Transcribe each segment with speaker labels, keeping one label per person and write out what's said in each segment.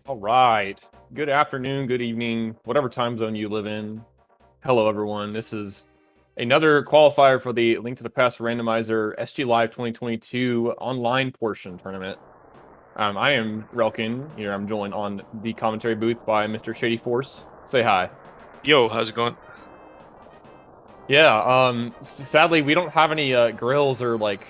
Speaker 1: All right. Good afternoon, good evening, whatever time zone you live in. Hello, everyone. This is another qualifier for the Link to the Past Randomizer SGLIVE 2022 online portion tournament. I am Relkin. Here I'm joined on the commentary booth by Mr. Shady Force. Say hi.
Speaker 2: Yo, how's it going?
Speaker 1: Yeah, sadly, we don't have any grills or like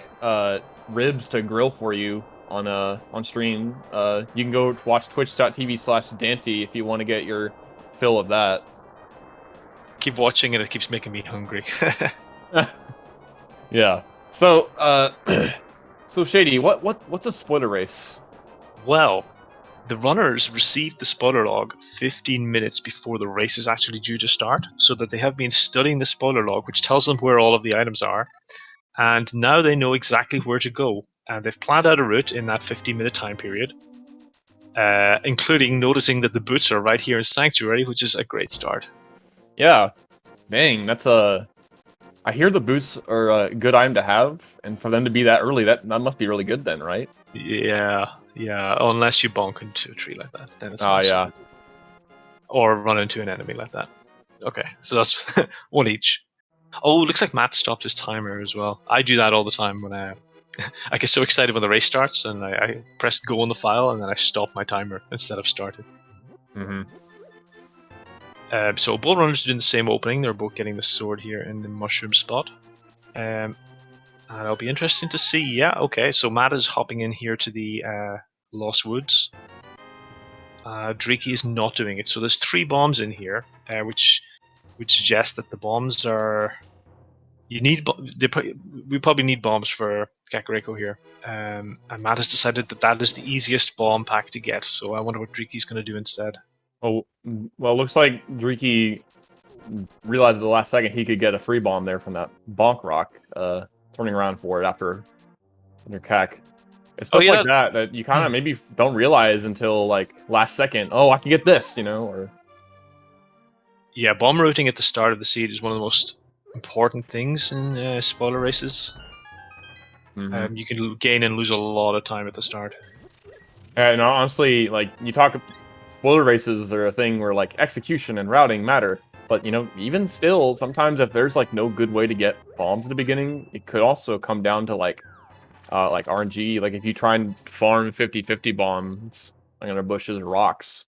Speaker 1: ribs to grill for you on stream. You can go watch twitch.tv/Dante if you want to get your fill of that.
Speaker 2: Keep watching and it keeps making me hungry.
Speaker 1: Yeah. So, so Shady, what's a spoiler race?
Speaker 2: Well, the runners received the spoiler log 15 minutes before the race is actually due to start, so that they have been studying the spoiler log, which tells them where all of the items are, and now they know exactly where to go. And they've planned out a route in that 15-minute time period, including noticing that the boots are right here in Sanctuary, which is a great start.
Speaker 1: Yeah. Dang, that's a. I hear the boots are a good item to have, and for them to be that early, that must be really good then, right?
Speaker 2: Yeah, unless you bonk into a tree like that, then it's
Speaker 1: Oh,
Speaker 2: not so
Speaker 1: yeah.
Speaker 2: good. Or run into an enemy like that. Okay, so that's one each. Oh, looks like Matt stopped his timer as well. I do that all the time when I get so excited when the race starts, and I press go on the file, and then I stop my timer instead of starting.
Speaker 1: Mm-hmm.
Speaker 2: So both runners are doing the same opening. They're both getting the sword here in the mushroom spot. And it'll be interesting to see. Yeah, okay, so Matt is hopping in here to the Lost Woods. Driki is not doing it. So there's 3 bombs in here, which would suggest that the bombs are... we probably need bombs for Kakariko here. And Matt has decided that that is the easiest bomb pack to get, so I wonder what Driki's going to do instead.
Speaker 1: Oh, well, it looks like Driki realized at the last second he could get a free bomb there from that bonk rock, turning around for it after your cack. It's stuff like that you kind of maybe don't realize until like last second. Oh, I can get this, or...
Speaker 2: Yeah, bomb routing at the start of the seed is one of the most important things in spoiler races.
Speaker 1: Mm-hmm.
Speaker 2: You can gain and lose a lot of time at the start.
Speaker 1: And honestly, like, you talk... Spoiler races are a thing where, like, execution and routing matter. But, even still, sometimes if there's, like, no good way to get bombs at the beginning, it could also come down to, like RNG. Like, if you try and farm 50-50 bombs under bushes or rocks.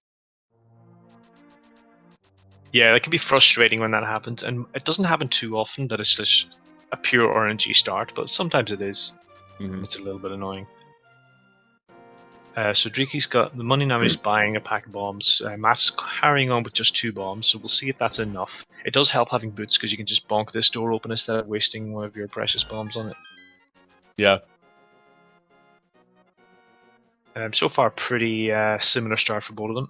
Speaker 2: Yeah, that can be frustrating when that happens, and it doesn't happen too often that it's just a pure RNG start, but sometimes it is.
Speaker 1: Mm-hmm.
Speaker 2: It's a little bit annoying. So Driki's got the money now. He's buying a pack of bombs. Matt's carrying on with just 2 bombs, so we'll see if that's enough. It does help having boots because you can just bonk this door open instead of wasting one of your precious bombs on it.
Speaker 1: Yeah.
Speaker 2: So far, pretty similar start for both of them.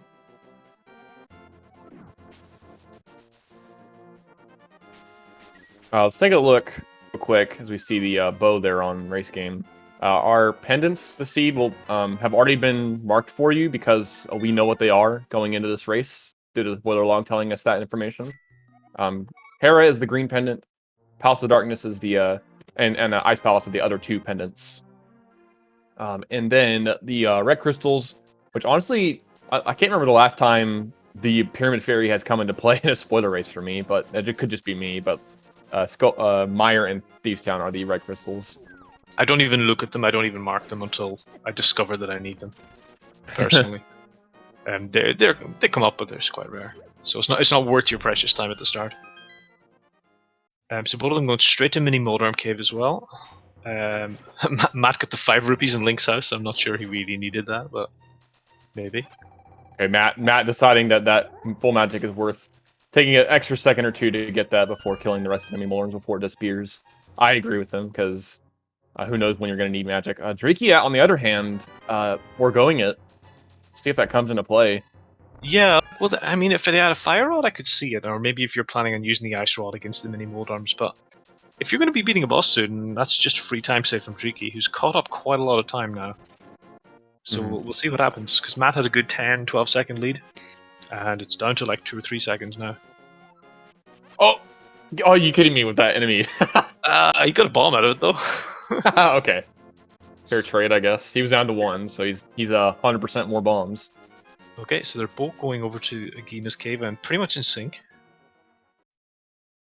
Speaker 1: Let's take a look real quick as we see the bow there on race game. Our pendants, the seed, will have already been marked for you because we know what they are going into this race due to the spoiler log telling us that information. Hera is the green pendant. Palace of Darkness is the and Ice Palace are the other 2 pendants. And then the red crystals, which honestly I can't remember the last time the Pyramid Fairy has come into play in a spoiler race for me, but it could just be me. But Meyer and Thieves Town are the red crystals.
Speaker 2: I don't even look at them. I don't even mark them until I discover that I need them. Personally, they come up, but they're quite rare. So it's not worth your precious time at the start. So both of them going straight to Mini Moldarm Cave as well. Matt got the 5 rupees in Link's house. I'm not sure he really needed that, but maybe.
Speaker 1: Okay, Matt deciding that full magic is worth taking an extra second or 2 to get that before killing the rest of the Mini Moldarms before it disappears. I agree with him because who knows when you're going to need magic. Driki, on the other hand, foregoing it. See if that comes into play.
Speaker 2: Yeah, well, I mean, if they had a fire rod, I could see it, or maybe if you're planning on using the ice rod against the Mini Moldarms, but if you're going to be beating a boss soon, that's just free time save from Driki, who's caught up quite a lot of time now. So we'll see what happens, because Matt had a good 10-12 second lead, and it's down to like 2 or 3 seconds now.
Speaker 1: Oh, are you kidding me with that enemy?
Speaker 2: He got a bomb out of it, though.
Speaker 1: Okay. Fair trade, I guess. He was down to 1, so he's 100% more bombs.
Speaker 2: Okay, so they're both going over to Agina's cave and pretty much in sync.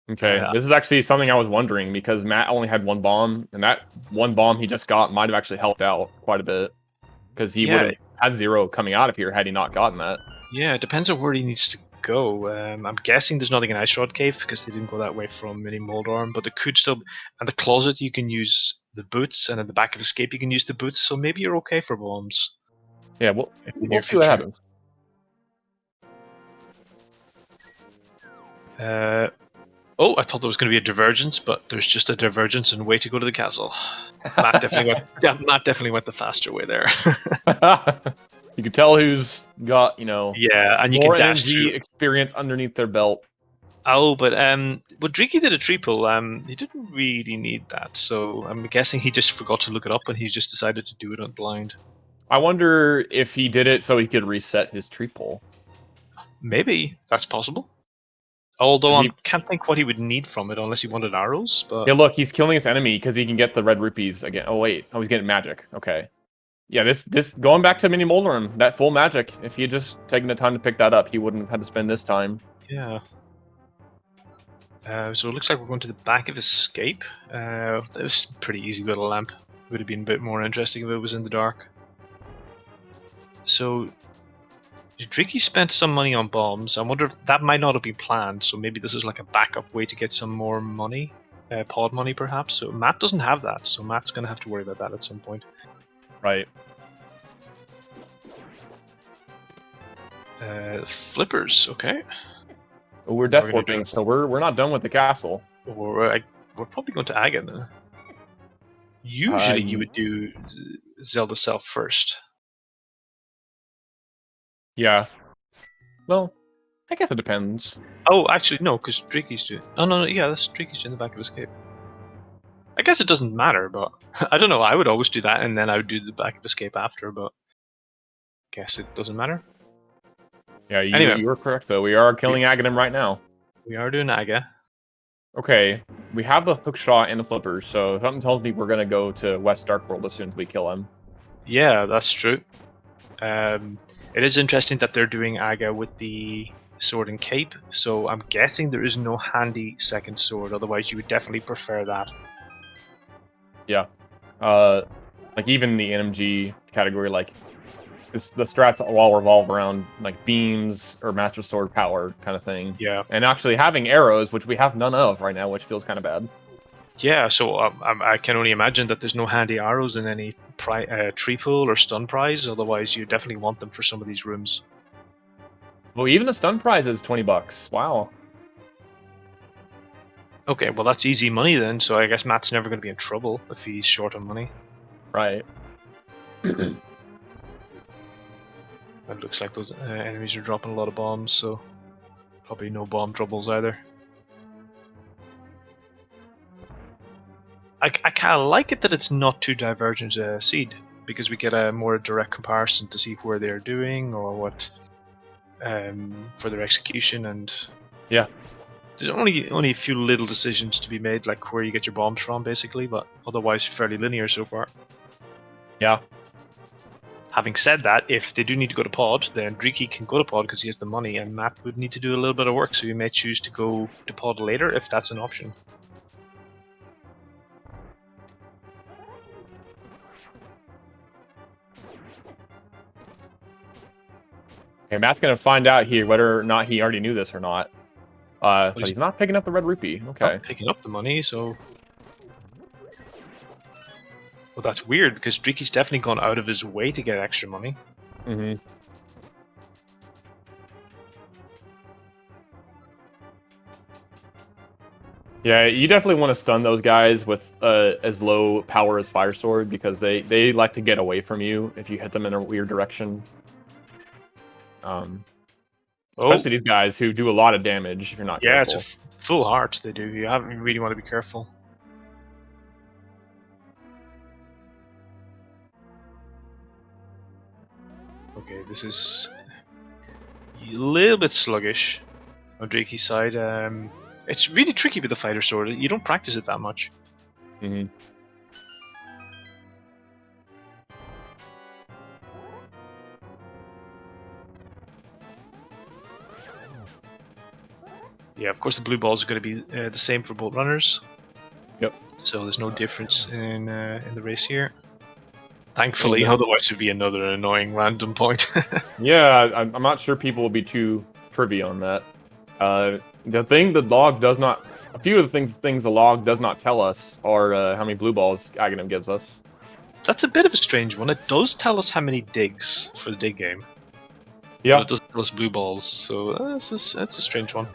Speaker 1: Okay, this is actually something I was wondering because Matt only had one bomb, and that one bomb he just got might have actually helped out quite a bit because he would
Speaker 2: Yeah,
Speaker 1: have had 0 coming out of here had he not gotten that.
Speaker 2: yeah, it depends on where he needs to go. I'm guessing there's nothing in Ice Rod Cave because they didn't go that way from Mini Moldarm, but there could still. And the closet you can use the boots, and in the back of Escape you can use the boots. So maybe you're okay for bombs
Speaker 1: Yeah,
Speaker 2: in the
Speaker 1: we'll
Speaker 2: near
Speaker 1: see what
Speaker 2: future.
Speaker 1: happens.
Speaker 2: Oh, I thought there was going to be a divergence, but there's just a divergence and way to go to the castle. Matt definitely went the faster way there.
Speaker 1: You can tell who's got, you know,
Speaker 2: Yeah, and you
Speaker 1: more
Speaker 2: can dash
Speaker 1: energy
Speaker 2: through.
Speaker 1: experience underneath their belt.
Speaker 2: Oh, but Dreeky did a triple. He didn't really need that, so I'm guessing he just forgot to look it up and he just decided to do it on blind.
Speaker 1: I wonder if he did it so he could reset his triple.
Speaker 2: Maybe that's possible. Although I
Speaker 1: He,
Speaker 2: can't think what he would need from it unless he wanted arrows. But
Speaker 1: yeah, look, he's killing his enemy because he can get the red rupees again. Oh wait, oh he's getting magic. Okay, yeah, this going back to Mini Moldarm, that full magic. If he had just taken the time to pick that up, he wouldn't have had to spend this time.
Speaker 2: yeah. So it looks like we're going to the back of Escape. That was pretty easy with a lamp. Would have been a bit more interesting if it was in the dark. So Dricky spent some money on bombs. I wonder if that might not have been planned, so maybe this is like a backup way to get some more money. Pod money, perhaps. So Matt doesn't have that, so Matt's going to have to worry about that at some point.
Speaker 1: Right.
Speaker 2: Flippers, okay.
Speaker 1: Well, we're death warping, so we're not done with the castle.
Speaker 2: Or we're probably going to Agon. Usually you would do Zelda Self first.
Speaker 1: Yeah. Well, I guess it depends.
Speaker 2: Oh, actually, no, because Drake's doing. Oh, no, yeah, that's Drake's doing the back of Escape. I guess it doesn't matter, but I don't know. I would always do that, and then I would do the back of Escape after, but guess it doesn't matter.
Speaker 1: Yeah,
Speaker 2: Anyway,
Speaker 1: you were correct, though. We are killing Aghanim right now.
Speaker 2: We are doing Aga.
Speaker 1: Okay, we have the hook shot and the flippers, so something tells me we're going to go to West Dark World as soon as we kill him.
Speaker 2: Yeah, that's true. It is interesting that they're doing Aga with the sword and cape, so I'm guessing there is no handy second sword, otherwise you would definitely prefer that.
Speaker 1: Yeah. Like even the NMG category, like the strats all revolve around like beams or master sword power kind of thing.
Speaker 2: Yeah.
Speaker 1: And actually having arrows, which we have none of right now, which feels kind of bad.
Speaker 2: Yeah, so I can only imagine that there's no handy arrows in any tree pool or stun prize, otherwise you definitely want them for some of these rooms.
Speaker 1: Well, even the stun prize is $20. Wow.
Speaker 2: Okay, well that's easy money then, so I guess Matt's never going to be in trouble if he's short on money.
Speaker 1: Right.
Speaker 2: It looks like those enemies are dropping a lot of bombs, so probably no bomb troubles either. I kind of like it that it's not too divergent seed, because we get a more direct comparison to see where they're doing or what for their execution, and
Speaker 1: Yeah.
Speaker 2: there's only a few little decisions to be made, like where you get your bombs from, basically, but otherwise fairly linear so far.
Speaker 1: Yeah.
Speaker 2: Having said that, if they do need to go to pod, then Dreeky can go to pod because he has the money, and Matt would need to do a little bit of work, so he may choose to go to pod later if that's an option.
Speaker 1: Okay, Matt's gonna find out here whether or not he already knew this or not. But he's not picking up the red rupee. Okay.
Speaker 2: Not picking up the money, so. Well, that's weird because Dreeky's definitely gone out of his way to get extra money.
Speaker 1: Mm-hmm. Yeah, you definitely want to stun those guys with as low power as Fire Sword because they like to get away from you if you hit them in a weird direction. Especially these guys who do a lot of damage if you're not careful.
Speaker 2: Yeah, it's a full heart they do. You really want to be careful. Okay, this is a little bit sluggish on Drake's side. It's really tricky with the fighter sword. You don't practice it that much.
Speaker 1: Mm-hmm.
Speaker 2: Yeah, of course the blue balls are going to be the same for both runners.
Speaker 1: Yep.
Speaker 2: So there's no difference in the race here. Thankfully, otherwise it'd be another annoying random point.
Speaker 1: Yeah, I'm not sure people will be too privy on that. The thing the log does not... A few of the things the log does not tell us are how many blue balls Aghanim gives us.
Speaker 2: That's a bit of a strange one. It does tell us how many digs for the dig game.
Speaker 1: Yeah.
Speaker 2: But it doesn't tell us blue balls, so that's a strange one.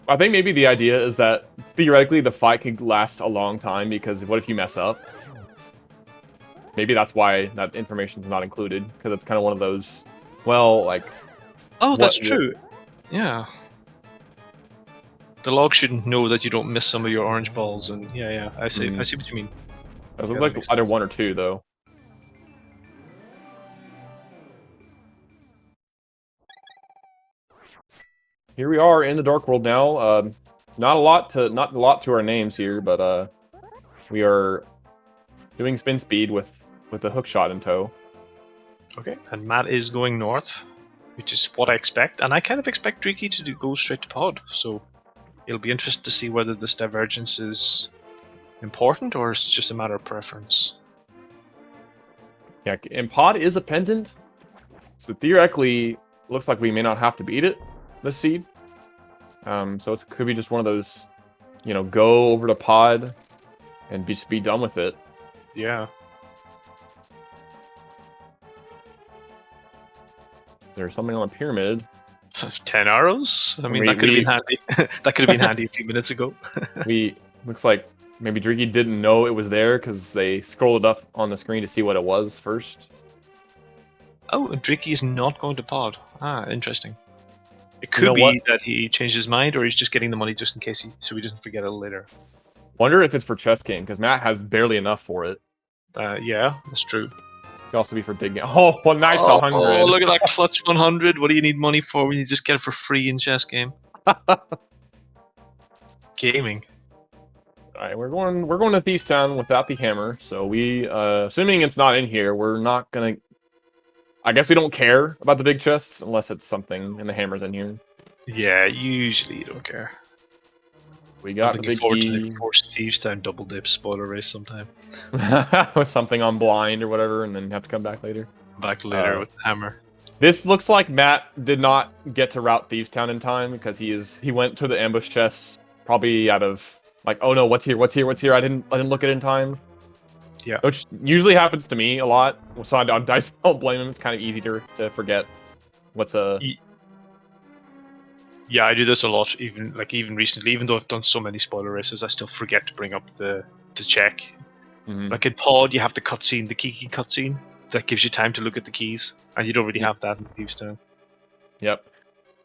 Speaker 1: I think maybe the idea is that, theoretically, the fight could last a long time, because what if you mess up? Maybe that's why that information's not included, because it's kind of one of those, well, like...
Speaker 2: Oh, that's true. Yeah. The log shouldn't know that you don't miss some of your orange balls, and yeah, I see what you mean.
Speaker 1: It looks like either one or two, though. Here we are in the Dark World now. Not a lot to our names here, but we are doing spin speed with the hook shot in tow.
Speaker 2: Okay, and Matt is going north, which is what I expect, and I kind of expect Dreeky to go straight to pod, so it'll be interesting to see whether this divergence is important or it's just a matter of preference.
Speaker 1: Yeah, and pod is a pendant, so theoretically, looks like we may not have to beat it this seed. So it could be just one of those, go over to pod and just be done with it.
Speaker 2: Yeah.
Speaker 1: There's something on the pyramid.
Speaker 2: 10 arrows? I mean, that could have been handy. That could have been handy a few minutes ago.
Speaker 1: Looks like maybe Dreeky didn't know it was there because they scrolled it up on the screen to see what it was first.
Speaker 2: Oh, and Dreeky is not going to pod. Ah, interesting. It could be that he changed his mind, or he's just getting the money just in case so he doesn't forget it later.
Speaker 1: Wonder if it's for chess game, because Matt has barely enough for it.
Speaker 2: Yeah, that's true.
Speaker 1: Could also be for big game. Oh, well, nice 100.
Speaker 2: Oh, look at that clutch 100. What do you need money for when you just get it for free in chess game? Gaming.
Speaker 1: Alright, we're going to Thieves Town without the hammer, so we, assuming it's not in here, we're not gonna... I guess we don't care about the big chests, unless it's something and the hammer's in here.
Speaker 2: Yeah, usually you don't care.
Speaker 1: We got the big key.
Speaker 2: Force Thieves Town double dip spoiler race sometime.
Speaker 1: With something on blind or whatever, and then have to come back later.
Speaker 2: Back later with the hammer.
Speaker 1: This looks like Matt did not get to route Thieves Town in time, because he went to the ambush chests probably out of like, oh no, what's here? I didn't look at it in time.
Speaker 2: Yeah.
Speaker 1: Which usually happens to me a lot, so I don't blame him. It's kind of easy to forget what's a...
Speaker 2: Yeah, I do this a lot, even recently. Even though I've done so many spoiler races, I still forget to bring up to check.
Speaker 1: Mm-hmm.
Speaker 2: Like in pod, you have the cutscene, the Kiki cutscene, that gives you time to look at the keys, and you don't really have that in Thieves Town.
Speaker 1: Yep.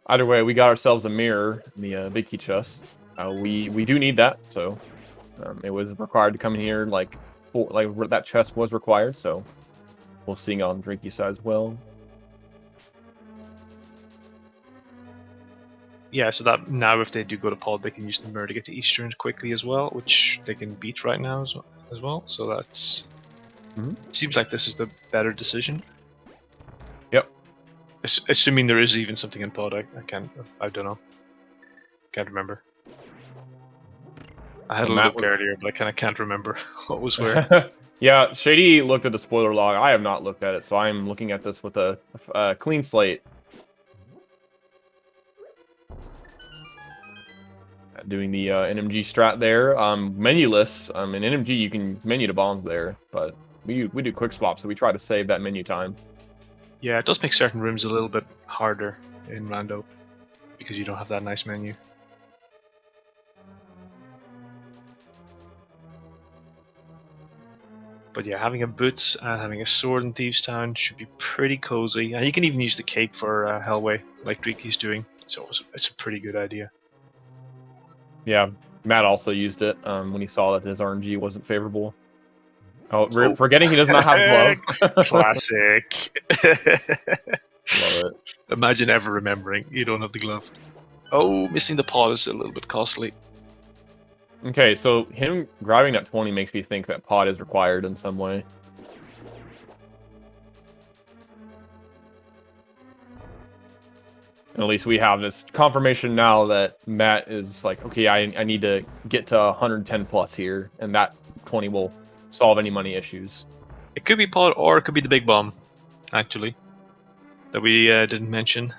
Speaker 1: Either way, we got ourselves a mirror in the big key chest. We do need that, so it was required to come in here like that chest was required, so we'll see on Drinky's side as well.
Speaker 2: Yeah, so that now if they do go to pod, they can use the mirror to get to Eastern quickly as well, which they can beat right now as well. So that's seems like this is the better decision.
Speaker 1: Yep.
Speaker 2: Assuming there is even something in pod, I don't know. Can't remember. I had a look earlier, but I kind of can't remember what was where.
Speaker 1: Yeah, Shady looked at the spoiler log. I have not looked at it, so I'm looking at this with a clean slate. Doing the NMG strat there. Menuless. In NMG, you can menu the bombs there, but we do quick swap, so we try to save that menu time.
Speaker 2: Yeah, it does make certain rooms a little bit harder in Rando because you don't have that nice menu. But yeah, having a boots and having a sword in Thieves Town should be pretty cozy. And you can even use the cape for Hellway, like Dreeky's doing. So it's a pretty good idea.
Speaker 1: Yeah, Matt also used it when he saw that his RNG wasn't favorable. Oh, forgetting he does not have glove.
Speaker 2: Classic.
Speaker 1: Love it.
Speaker 2: Imagine ever remembering you don't have the glove. Oh, missing the pod is a little bit costly.
Speaker 1: Okay, so him grabbing that 20 makes me think that pod is required in some way. At least we have this confirmation now that Matt is like, okay, I need to get to 110 plus here, and that 20 will solve any money issues.
Speaker 2: It could be Pod, or it could be the big bomb, actually, that we didn't mention,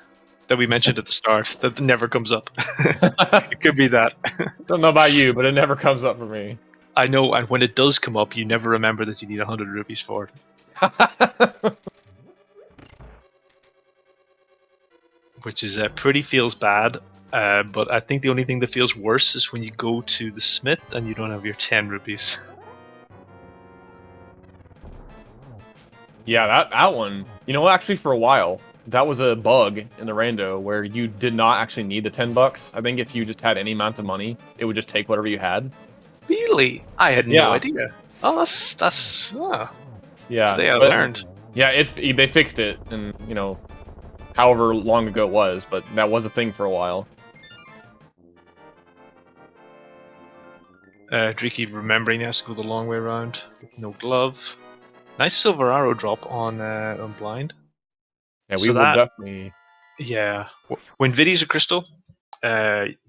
Speaker 2: that we mentioned at the start, that never comes up. It could be that.
Speaker 1: Don't know about you, but it never comes up for me.
Speaker 2: I know, and when it does come up, you never remember that you need 100 rupees for it. Which is pretty feels bad, but I think the only thing that feels worse is when you go to the smith and you don't have your 10 rupees.
Speaker 1: Yeah, that one. You know, actually, for a while, that was a bug in the rando where you did not actually need the $10. I think if you just had any amount of money, it would just take whatever you had.
Speaker 2: Really? I had no idea. Oh, that's
Speaker 1: yeah.
Speaker 2: Today I learned.
Speaker 1: Yeah, they fixed it, and you know, however long ago it was, but that was a thing for a while.
Speaker 2: Dreaky remembering he has to go the long way around with no glove. Nice silver arrow drop on blind.
Speaker 1: Yeah, we will definitely.
Speaker 2: Yeah, when Viddy's a crystal,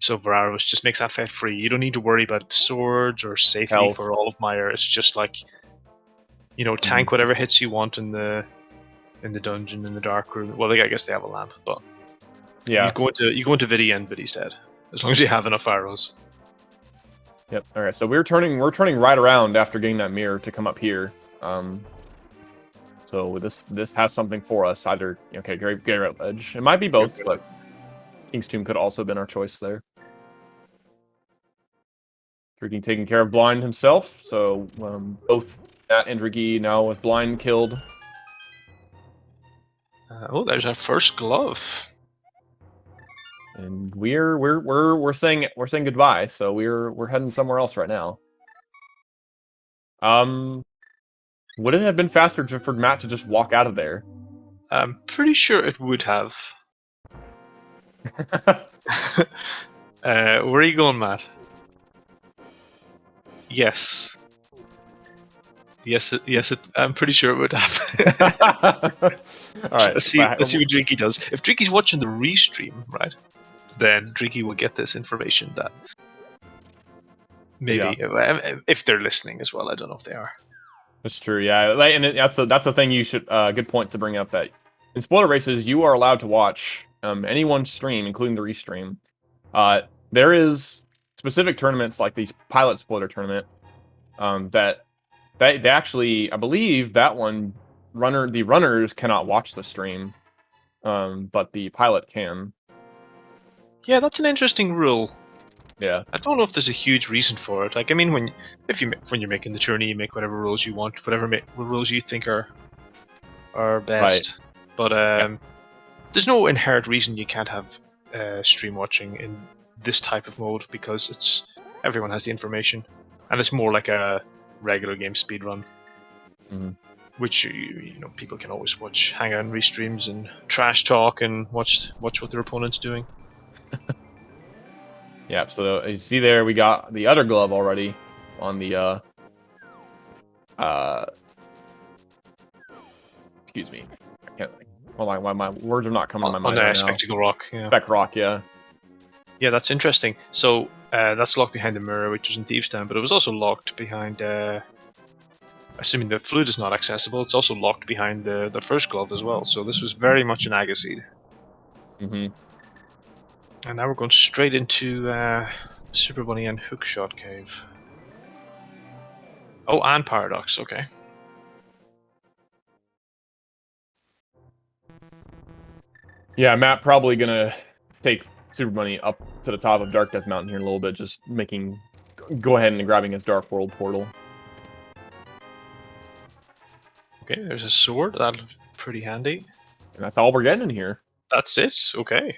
Speaker 2: silver arrows just makes that fet free. You don't need to worry about swords or safety
Speaker 1: Health.
Speaker 2: for all of Meyer. It's just like, you know, tank whatever hits you want in the dungeon, in the dark room. Well, I guess they have a lamp, but
Speaker 1: yeah,
Speaker 2: you go into Viddy and Viddy's dead as long as you have enough arrows.
Speaker 1: Yep. All right. So we're turning right around after getting that mirror to come up here. So this has something for us. Either okay, Great Ledge. It might be both, but King's Tomb could also have been our choice there. Dreaky taking care of Blind himself. So both Matt and Dreaky now with Blind killed.
Speaker 2: Oh, there's our first glove.
Speaker 1: And we're saying goodbye. So we're heading somewhere else right now. Would it have been faster for Matt to just walk out of there?
Speaker 2: I'm pretty sure it would have. Where are you going, Matt? Yes. Yes, I'm pretty sure it would have.
Speaker 1: All right.
Speaker 2: Let's see what Dreaky does. If Dreaky's watching the restream, right, then Dreaky will get this information that maybe if they're listening as well. I don't know if they are.
Speaker 1: That's true. Yeah, and that's a thing you should. Good point to bring up. That in spoiler races, you are allowed to watch anyone's stream, including the restream. There is specific tournaments like these pilot spoiler tournament that they actually, I believe that one the runners cannot watch the stream, but the pilot can.
Speaker 2: Yeah, that's an interesting rule.
Speaker 1: Yeah,
Speaker 2: I don't know if there's a huge reason for it. Like, I mean, when you're making the tourney, you make whatever rules you want, whatever rules you think are best. Right. But there's no inherent reason you can't have stream watching in this type of mode because everyone has the information, and it's more like a regular game speedrun, which you know people can always watch, hang out and restreams and trash talk and watch what their opponent's doing.
Speaker 1: Yeah, so you see there, we got the other glove already on the, excuse me. I can't, well, my words are not coming to my mind right now.
Speaker 2: Spectacle Rock, yeah.
Speaker 1: Spec Rock, yeah.
Speaker 2: Yeah, that's interesting. So, that's locked behind the mirror, which was in Thieves' Town, but it was also locked behind, assuming the flute is not accessible, it's also locked behind the first glove as well, so this was very much an Agassiz. And now we're going straight into Super Bunny and Hookshot Cave. Oh, and Paradox, okay.
Speaker 1: Yeah, Matt probably gonna take Super Bunny up to the top of Dark Death Mountain here in a little bit, just go ahead and grabbing his Dark World portal.
Speaker 2: Okay, there's a sword, that'll be pretty handy.
Speaker 1: And that's all we're getting in here.
Speaker 2: That's it, okay.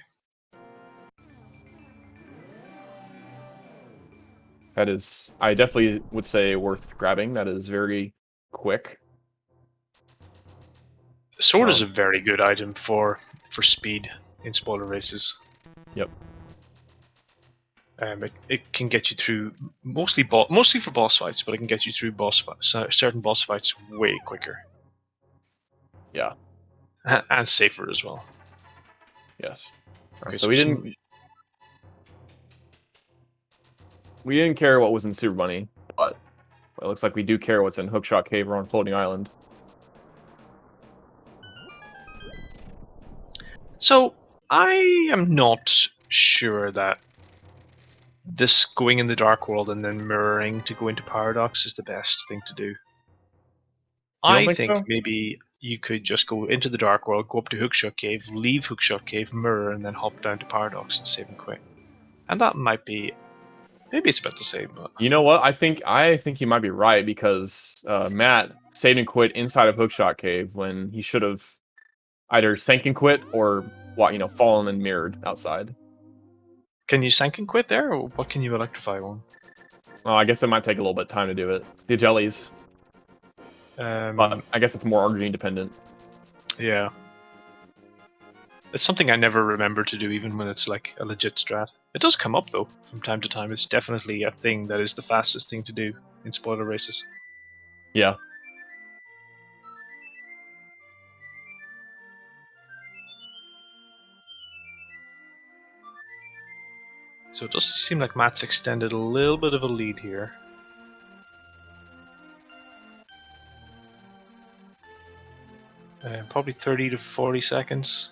Speaker 1: That is, I definitely would say, worth grabbing. That is very quick.
Speaker 2: The sword is a very good item for speed in spoiler races.
Speaker 1: Yep.
Speaker 2: It can get you through mostly for boss fights, but it can get you through certain boss fights way quicker.
Speaker 1: Yeah.
Speaker 2: And safer as well.
Speaker 1: Yes.
Speaker 2: Okay,
Speaker 1: So we didn't care what was in Super Bunny, but it looks like we do care what's in Hookshot Cave or on Floating Island.
Speaker 2: So I am not sure that this going in the Dark World and then mirroring to go into Paradox is the best thing to do.
Speaker 1: You don't
Speaker 2: I
Speaker 1: think
Speaker 2: think
Speaker 1: so?
Speaker 2: maybe you could just go into the Dark World, go up to Hookshot Cave, leave Hookshot Cave, mirror, and then hop down to Paradox and save and quit. And that might be, maybe it's about the same, but
Speaker 1: You know what? I think you might be right because Matt saved and quit inside of Hookshot Cave when he should have either sank and quit or fallen and mirrored outside.
Speaker 2: can you sank and quit there, or what can you electrify on?
Speaker 1: Well, I guess it might take a little bit of time to do it. The jellies, but I guess it's more Argentine dependent.
Speaker 2: Yeah. It's something I never remember to do, even when it's like a legit strat. It does come up though, from time to time. It's definitely a thing that is the fastest thing to do in spoiler races.
Speaker 1: Yeah.
Speaker 2: So it does seem like Matt's extended a little bit of a lead here. Probably 30 to 40 seconds.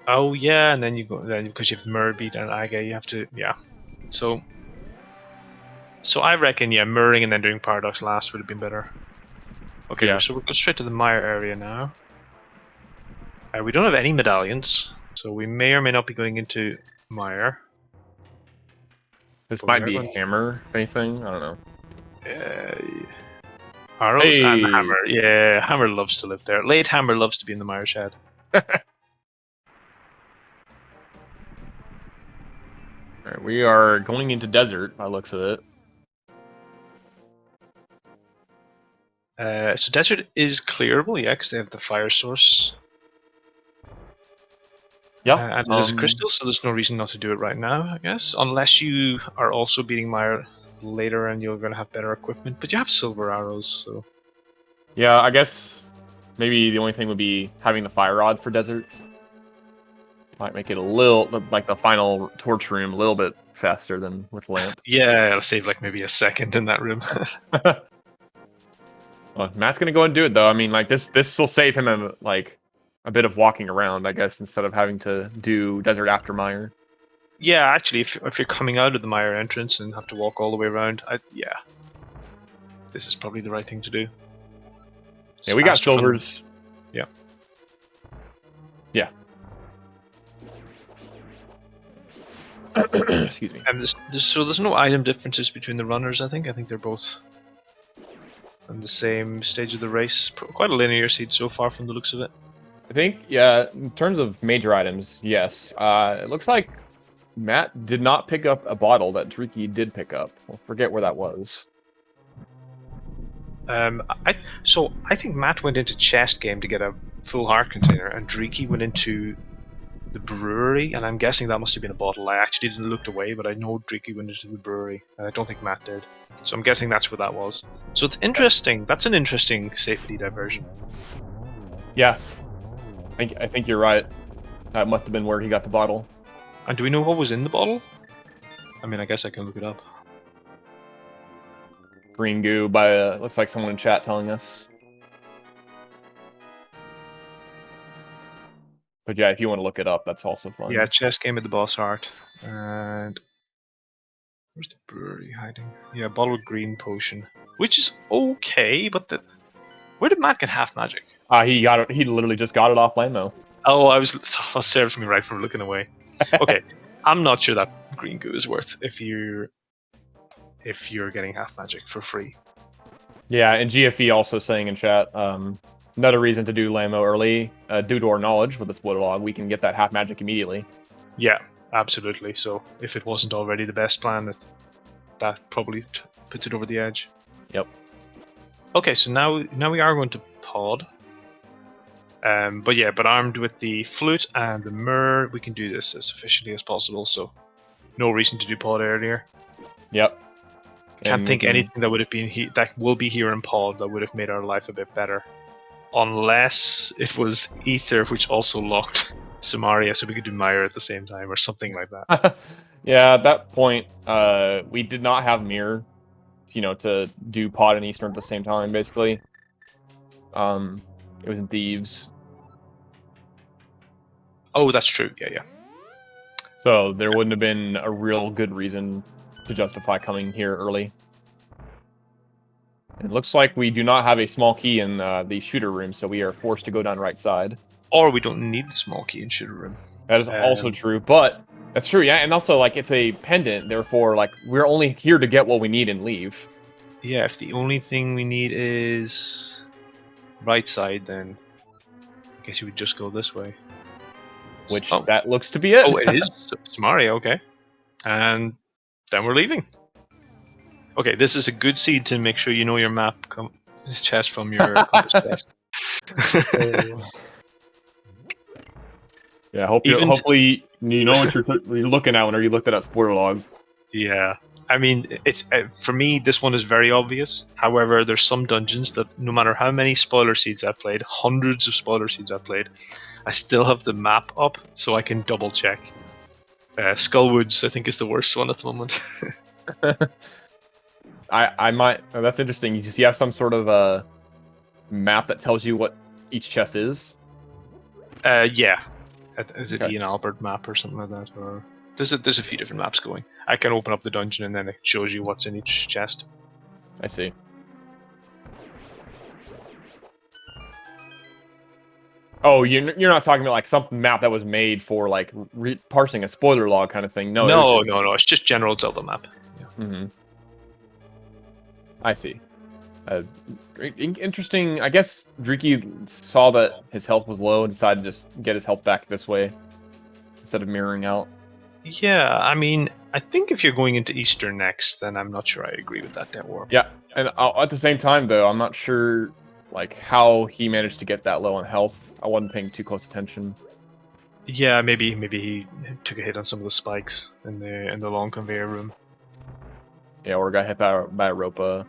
Speaker 2: Oh yeah, and then you go because you have Murbeat and Aga, you have to So I reckon mirroring and then doing Paradox last would have been better. Okay,
Speaker 1: Yeah.
Speaker 2: so we'll go straight to the Mire area now. We don't have any medallions, so we may or may not be going into Mire.
Speaker 1: This might be Hammer, if anything. I don't know.
Speaker 2: Arrows and Hammer. Yeah, Hammer loves to live there. Late Hammer loves to be in the Mire Shed.
Speaker 1: Alright, we are going into desert by the looks of it.
Speaker 2: So desert is clearable, yeah, because they have the fire source.
Speaker 1: Yeah.
Speaker 2: And it is a crystal, so there's no reason not to do it right now, I guess. Unless you are also beating Mire later and you're going to have better equipment. But you have silver arrows, so...
Speaker 1: Yeah, I guess maybe the only thing would be having the fire rod for desert. Might make it a little, like the final torch room, a little bit faster than with lamp.
Speaker 2: Yeah, it'll save like maybe a second in that room.
Speaker 1: Well, Matt's gonna go and do it though. I mean, like this will save him a bit of walking around, I guess, instead of having to do desert after Mire.
Speaker 2: Yeah, actually, if you're coming out of the Mire entrance and have to walk all the way around, this is probably the right thing to do.
Speaker 1: Yeah, we got silvers.
Speaker 2: Yeah.
Speaker 1: Yeah. Excuse me.
Speaker 2: And there's no item differences between the runners. I think they're both on the same stage of the race. Quite a linear seed so far, from the looks of it.
Speaker 1: I think, yeah. In terms of major items, yes. It looks like Matt did not pick up a bottle that Dreeky did pick up. I'll forget where that was.
Speaker 2: I think Matt went into chest game to get a full heart container, and Dreeky went into the brewery, and I'm guessing that must have been a bottle. I actually didn't look away, but I know Dreeky went into the brewery, and I don't think Matt did. So I'm guessing that's where that was. So it's interesting. That's an interesting safety diversion.
Speaker 1: Yeah, I think you're right. That must have been where he got the bottle.
Speaker 2: And do we know what was in the bottle? I mean, I guess I can look it up.
Speaker 1: Green goo by looks like someone in chat telling us. But yeah, if you want to look it up, that's also fun.
Speaker 2: Yeah, chess game at the boss heart. And where's the brewery hiding? Yeah, bottled green potion, which is okay, but where did Matt get half magic?
Speaker 1: He got it. He literally just got it off Lamo.
Speaker 2: Oh, that serves me right for looking away. Okay, I'm not sure that green goo is worth if you're getting half magic for free.
Speaker 1: Yeah, and GFE also saying in chat, another reason to do Lamo early, due to our knowledge with the split log, we can get that half magic immediately.
Speaker 2: Yeah, absolutely. So if it wasn't already the best plan, that probably puts it over the edge.
Speaker 1: Yep.
Speaker 2: Okay, so now we are going to pod. But armed with the flute and the myrrh, we can do this as efficiently as possible. So no reason to do pod earlier.
Speaker 1: Yep.
Speaker 2: Can't think anything that would have been that will be here in pod that would have made our life a bit better. unless it was Ether, which also locked Samaria, so we could do Mire at the same time or something like that.
Speaker 1: Yeah, at that point, we did not have Mirror, to do Pod and Eastern at the same time, basically. It was in Thieves.
Speaker 2: Oh, that's true. Yeah.
Speaker 1: So there wouldn't have been a real good reason to justify coming here early. It looks like we do not have a small key in the shooter room, so we are forced to go down right side.
Speaker 2: Or we don't need the small key in shooter room.
Speaker 1: That is also true, but that's true, yeah. And also, like, it's a pendant, therefore, like, we're only here to get what we need and leave.
Speaker 2: Yeah, if the only thing we need is right side, then I guess you would just go this way.
Speaker 1: Which, that looks to be it.
Speaker 2: Oh, it is Samaria, okay. And then we're leaving. Okay, this is a good seed to make sure you know your map chest from your compass chest.
Speaker 1: Yeah, hopefully you know what you're looking at whenever you looked at that spoiler log.
Speaker 2: Yeah, I mean, it's for me, this one is very obvious. However, there's some dungeons that no matter how many spoiler seeds I've played, hundreds of spoiler seeds I've played, I still have the map up so I can double check. Skullwoods, I think, is the worst one at the moment.
Speaker 1: I might. That's interesting. You have some sort of a map that tells you what each chest is.
Speaker 2: Yeah. Is it Ian Albert map or something like that? Or there's a few different maps going. I can open up the dungeon and then it shows you what's in each chest.
Speaker 1: I see. Oh, you're not talking about like some map that was made for like parsing a spoiler log kind of thing. No,
Speaker 2: no. It's just general Zelda map. Yeah.
Speaker 1: Mm-hmm. I see. Interesting. I guess Driki saw that his health was low and decided to just get his health back this way instead of mirroring out.
Speaker 2: Yeah, I mean, I think if you're going into Eastern next, then I'm not sure I agree with that Death Warp.
Speaker 1: Yeah, and at the same time, though, I'm not sure like how he managed to get that low on health. I wasn't paying too close attention.
Speaker 2: Yeah, maybe he took a hit on some of the spikes in the long conveyor room.
Speaker 1: Yeah, or got hit by a rope.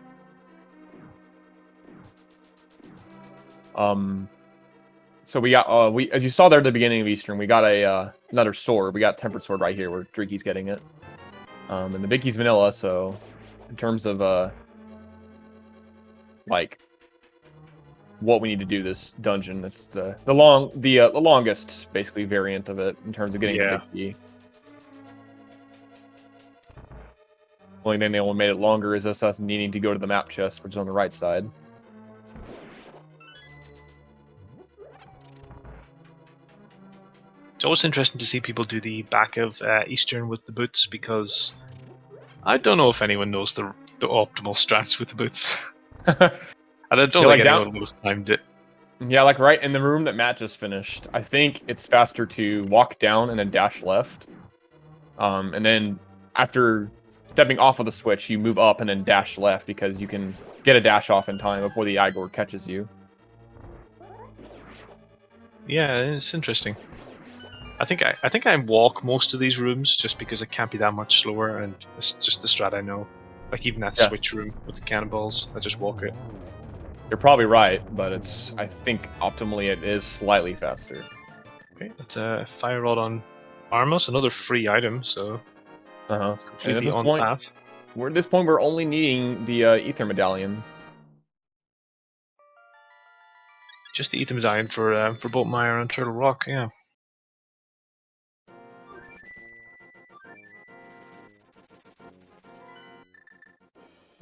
Speaker 1: So we got as you saw there at the beginning of Eastern, we got a another sword. We got Tempered Sword right here where Driki's getting it. And the Vicky's vanilla, so in terms of like what we need to do this dungeon, it's the longest basically variant of it in terms of getting the Vicky. Only thing that made it longer is us needing to go to the map chest, which is on the right side.
Speaker 2: It's always interesting to see people do the back of Eastern with the boots, because I don't know if anyone knows the optimal strats with the boots. And I don't think anyone knows timed it.
Speaker 1: Yeah, like right in the room that Matt just finished, I think it's faster to walk down and then dash left. And then after stepping off of the switch, you move up and then dash left because you can get a dash off in time before the Igor catches you.
Speaker 2: Yeah, it's interesting. I think I walk most of these rooms just because it can't be that much slower, and it's just the strat I know. Like even that switch room with the cannonballs, I just walk it.
Speaker 1: You're probably right, but I think optimally it is slightly faster.
Speaker 2: Okay, that's a fire rod on Armos, another free item, so completely on path.
Speaker 1: At this point, we're only needing the Ether Medallion.
Speaker 2: Just the Ether Medallion for both Mire and Turtle Rock, yeah.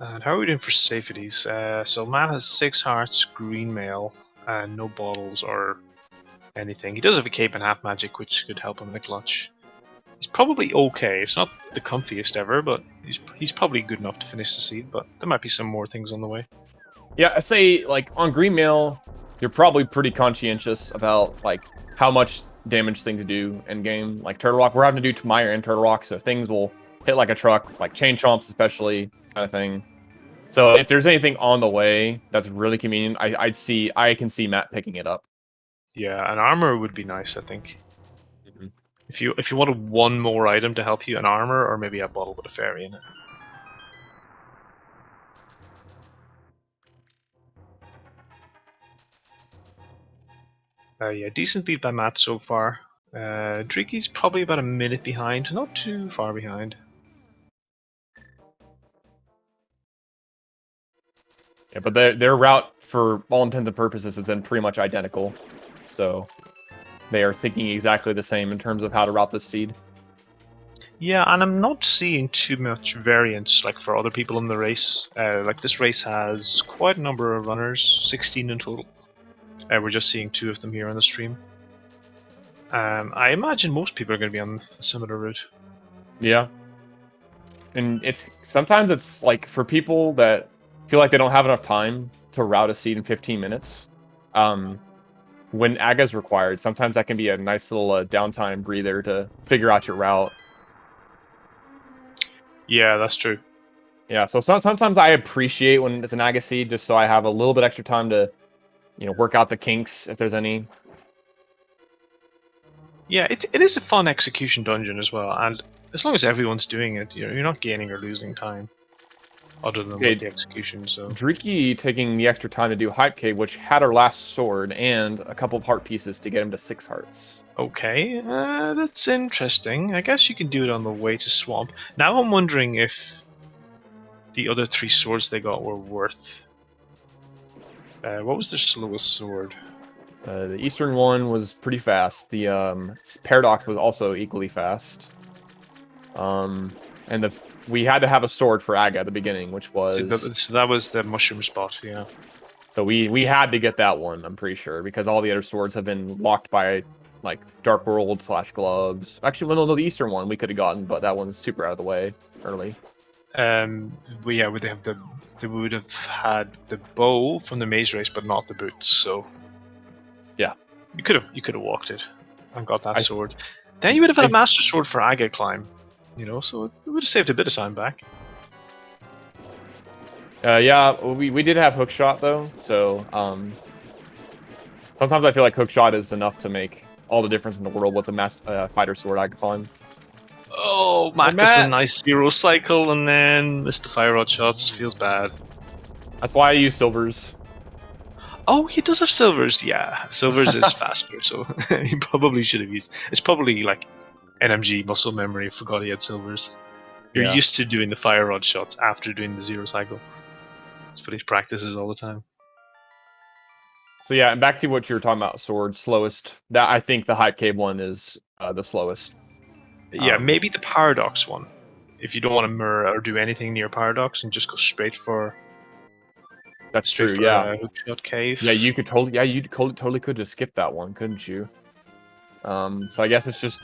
Speaker 2: And how are we doing for safeties? So Matt has 6 hearts, green mail, and no bottles or anything. He does have a cape and half magic, which could help him in a clutch. He's probably okay. It's not the comfiest ever, but he's probably good enough to finish the seed. But there might be some more things on the way.
Speaker 1: Yeah, I say like on green mail, you're probably pretty conscientious about like how much damage things do in game. Like Turtle Rock, we're having to do Mire and Turtle Rock, so things will hit like a truck, like chain chomps especially, kind of thing. So if there's anything on the way that's really convenient, I can see Matt picking it up.
Speaker 2: Yeah, an armor would be nice, I think. If you wanted one more item to help you, an armor or maybe a bottle with a fairy in it. Yeah, decent lead by Matt so far. Dreeky's probably about a minute behind, not too far behind.
Speaker 1: Yeah, but their route, for all intents and purposes, has been pretty much identical. So they are thinking exactly the same in terms of how to route this seed.
Speaker 2: Yeah, and I'm not seeing too much variance like for other people in the race. Like this race has quite a number of runners, 16 in total. We're just seeing 2 of them here on the stream. I imagine most people are going to be on a similar route.
Speaker 1: Yeah. And sometimes it's like for people that feel like they don't have enough time to route a seed in 15 minutes. When AGA is required, sometimes that can be a nice little downtime breather to figure out your route.
Speaker 2: Yeah, that's true.
Speaker 1: Yeah, so sometimes I appreciate when it's an AGA seed just so I have a little bit extra time to, work out the kinks if there's any.
Speaker 2: Yeah, it is a fun execution dungeon as well, and as long as everyone's doing it, you're not gaining or losing time, other than
Speaker 1: Okay.
Speaker 2: with the execution. So
Speaker 1: Dreeky taking the extra time to do Hype Cave, which had our last sword and a couple of heart pieces to get him to 6 hearts.
Speaker 2: okay, that's interesting. I guess you can do it on the way to Swamp. Now I'm wondering if the other 3 swords they got were worth. What was their slowest sword?
Speaker 1: The Eastern one was pretty fast. The Paradox was also equally fast. And we had to have a sword for AGA at the beginning, which was...
Speaker 2: So that was the mushroom spot, yeah.
Speaker 1: So we had to get that one, I'm pretty sure, because all the other swords have been locked by, like, Dark World / gloves. Actually, no, the Eastern one we could have gotten, but that one's super out of the way early.
Speaker 2: Well, yeah, they would have had the bow from the maze race, but not the boots. So
Speaker 1: yeah,
Speaker 2: you could have walked it and got that sword. Then you would have had a master sword for Aga climb, so it would have saved a bit of time back.
Speaker 1: Yeah, we did have hookshot though, so sometimes I feel like hookshot is enough to make all the difference in the world with the fighter sword I climb.
Speaker 2: Oh, Matt gets a nice 0 cycle and then missed the fire rod shots. Feels bad.
Speaker 1: That's why I use silvers.
Speaker 2: Oh, he does have silvers. Yeah, silvers is faster, so he probably should have used. It's probably like NMG muscle memory. Forgot he had silvers. You're used to doing the fire rod shots after doing the 0 cycle. That's what he practices all the time.
Speaker 1: So yeah, and back to what you were talking about, sword slowest. That I think the Hype Cave one is the slowest.
Speaker 2: Yeah, maybe the Paradox one. If you don't want to mirror or do anything near Paradox and just go straight for.
Speaker 1: That's true. Yeah.
Speaker 2: Hookshot Cave.
Speaker 1: Yeah, you could totally. Yeah, you totally could just skip that one, couldn't you? So I guess it's just.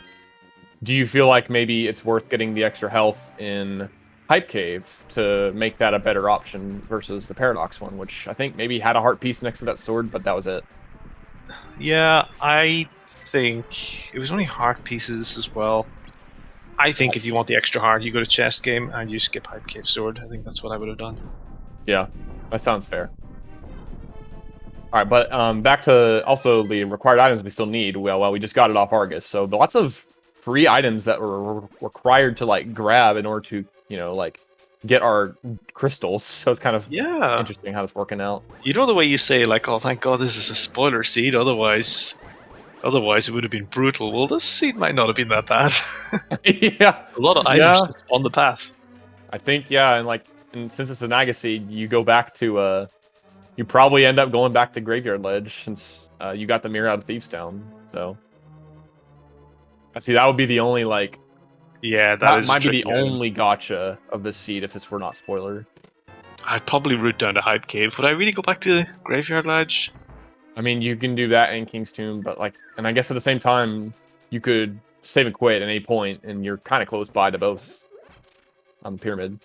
Speaker 1: Do you feel like maybe it's worth getting the extra health in Hype Cave to make that a better option versus the Paradox one, which I think maybe had a heart piece next to that sword, but that was it.
Speaker 2: Yeah, I think it was only heart pieces as well. I think if you want the extra heart, you go to chest game and you skip Hype Cave sword. I think that's what I would have done.
Speaker 1: Yeah, that sounds fair. All right, but back to also the required items we still need. Well, we just got it off Argus, so lots of free items that were required to like grab in order to like get our crystals. So it's kind of interesting how it's working out.
Speaker 2: You know the way you say like, "Oh, thank God this is a spoiler seed," otherwise it would have been brutal. Well, this seed might not have been that bad.
Speaker 1: Yeah,
Speaker 2: a lot of items just on the path.
Speaker 1: I think and since it's an Naga seed, you go back to you probably end up going back to Graveyard Ledge since you got the mirror out of Thieves Town. So I see that would be the only that might be the only gotcha of this seed if this were not spoiler.
Speaker 2: I'd probably route down to Hype Cave. Would I really go back to Graveyard Ledge?
Speaker 1: I mean, you can do that in King's Tomb, but and I guess at the same time, you could save and quit at any point, and you're kind of close by to both on the pyramid.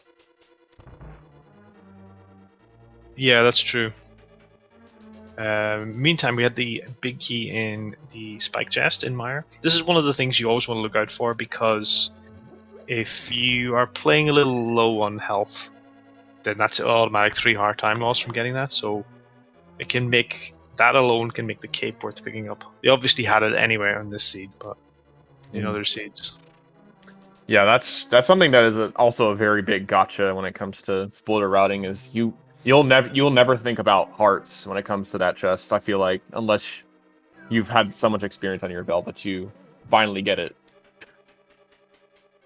Speaker 2: Yeah, that's true. Meantime, we had the big key in the spike chest in Mire. This is one of the things you always want to look out for, because if you are playing a little low on health, then that's automatic 3 heart time loss from getting that, so it can make... That alone can make the cape worth picking up. They obviously had it anyway on this seed, but in other seeds. Yeah,
Speaker 1: that's something that is also a very big gotcha when it comes to spoiler routing. Is you'll never think about hearts when it comes to that chest. I feel like unless you've had so much experience under your belt that you finally get it.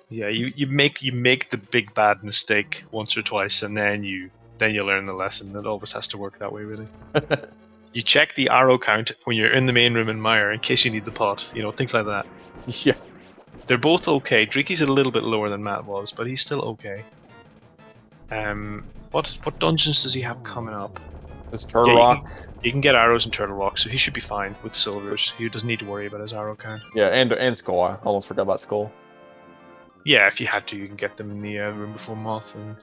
Speaker 2: Yeah, you make the big bad mistake once or twice, and then you learn the lesson. It always has to work that way, really. You check the arrow count when you're in the main room in Mire in case you need the pot. You know, things like that.
Speaker 1: Yeah.
Speaker 2: They're both okay. Dreeky's a little bit lower than Matt was, but he's still okay. What dungeons does he have coming up?
Speaker 1: This Turtle Rock.
Speaker 2: You can get arrows in Turtle Rock, so he should be fine with silvers. He doesn't need to worry about his arrow count.
Speaker 1: Yeah, and Skull. I almost forgot about Skull.
Speaker 2: Yeah, if you had to, you can get them in the room before Moth. And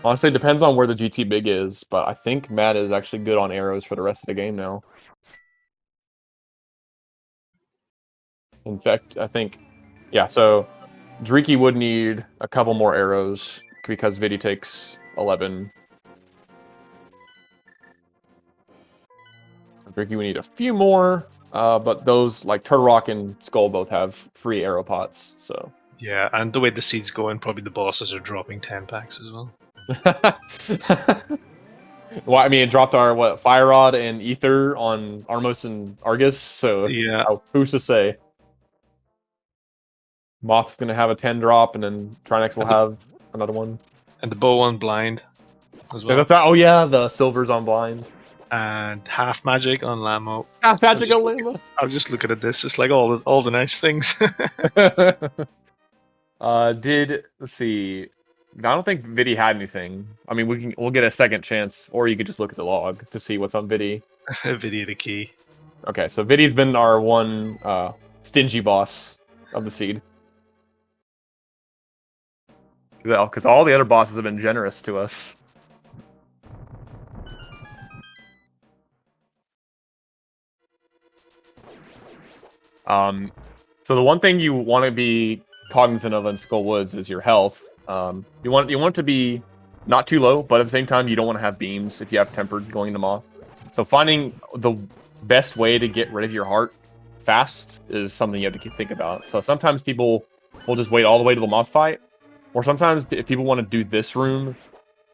Speaker 1: honestly, it depends on where the GT Big is, but I think Matt is actually good on arrows for the rest of the game now. In fact, I think, yeah, so Dreeky would need a couple more arrows because Vidi takes 11. Dreeky would need a few more, but those, like Turtle Rock and Skull, both have free arrow pots, so.
Speaker 2: yeah, and the way the seed's going, probably the bosses are dropping 10 packs as well.
Speaker 1: Well, I mean, it dropped our, Fire Rod and Ether on Armos and Argus, so
Speaker 2: Yeah.
Speaker 1: Who's to say? Moth's going to have a 10 drop, and then Trinex will have another one.
Speaker 2: And the bow on blind as well.
Speaker 1: Yeah, that's oh yeah, the silver's on blind.
Speaker 2: And half magic on Lamo.
Speaker 1: Half magic on Lamo.
Speaker 2: I was just looking at this. It's like all the nice things.
Speaker 1: Let's see. I don't think Vidi had anything. I mean, we'll get a second chance, or you could just look at the log to see what's on Vidi.
Speaker 2: Vidi the key.
Speaker 1: Okay, so Vidi's been our one stingy boss of the seed. Well, because all the other bosses have been generous to us. So the one thing you want to be cognizant of in Skull Woods is your health. You want it to be not too low, but at the same time, you don't want to have beams if you have tempered going into Moth. So finding the best way to get rid of your heart fast is something you have to think about. So sometimes people will just wait all the way to the Moth fight, or sometimes if people want to do this room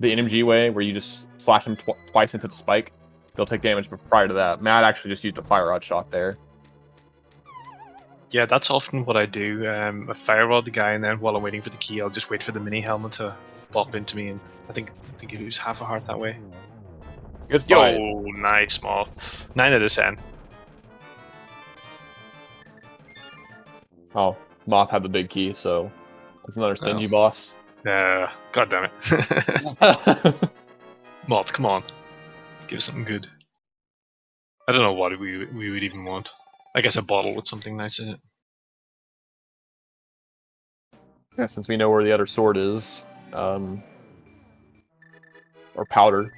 Speaker 1: the NMG way, where you just slash them twice into the spike, they'll take damage. But prior to that, Matt actually just used a Fire Rod shot there.
Speaker 2: Yeah, that's often what I do. I fire rod the guy, and then while I'm waiting for the key, I'll just wait for the mini helmet to pop into me, and I think you lose half a heart that way.
Speaker 1: Good fight.
Speaker 2: Yo, nice Moth. 9 out of 10.
Speaker 1: Oh, Moth had the big key, so it's another stingy boss.
Speaker 2: God damn it. Moth, come on. Give us something good. I don't know what we would even want. I guess a bottle with something nice in it.
Speaker 1: Yeah, since we know where the other sword is. Or powder.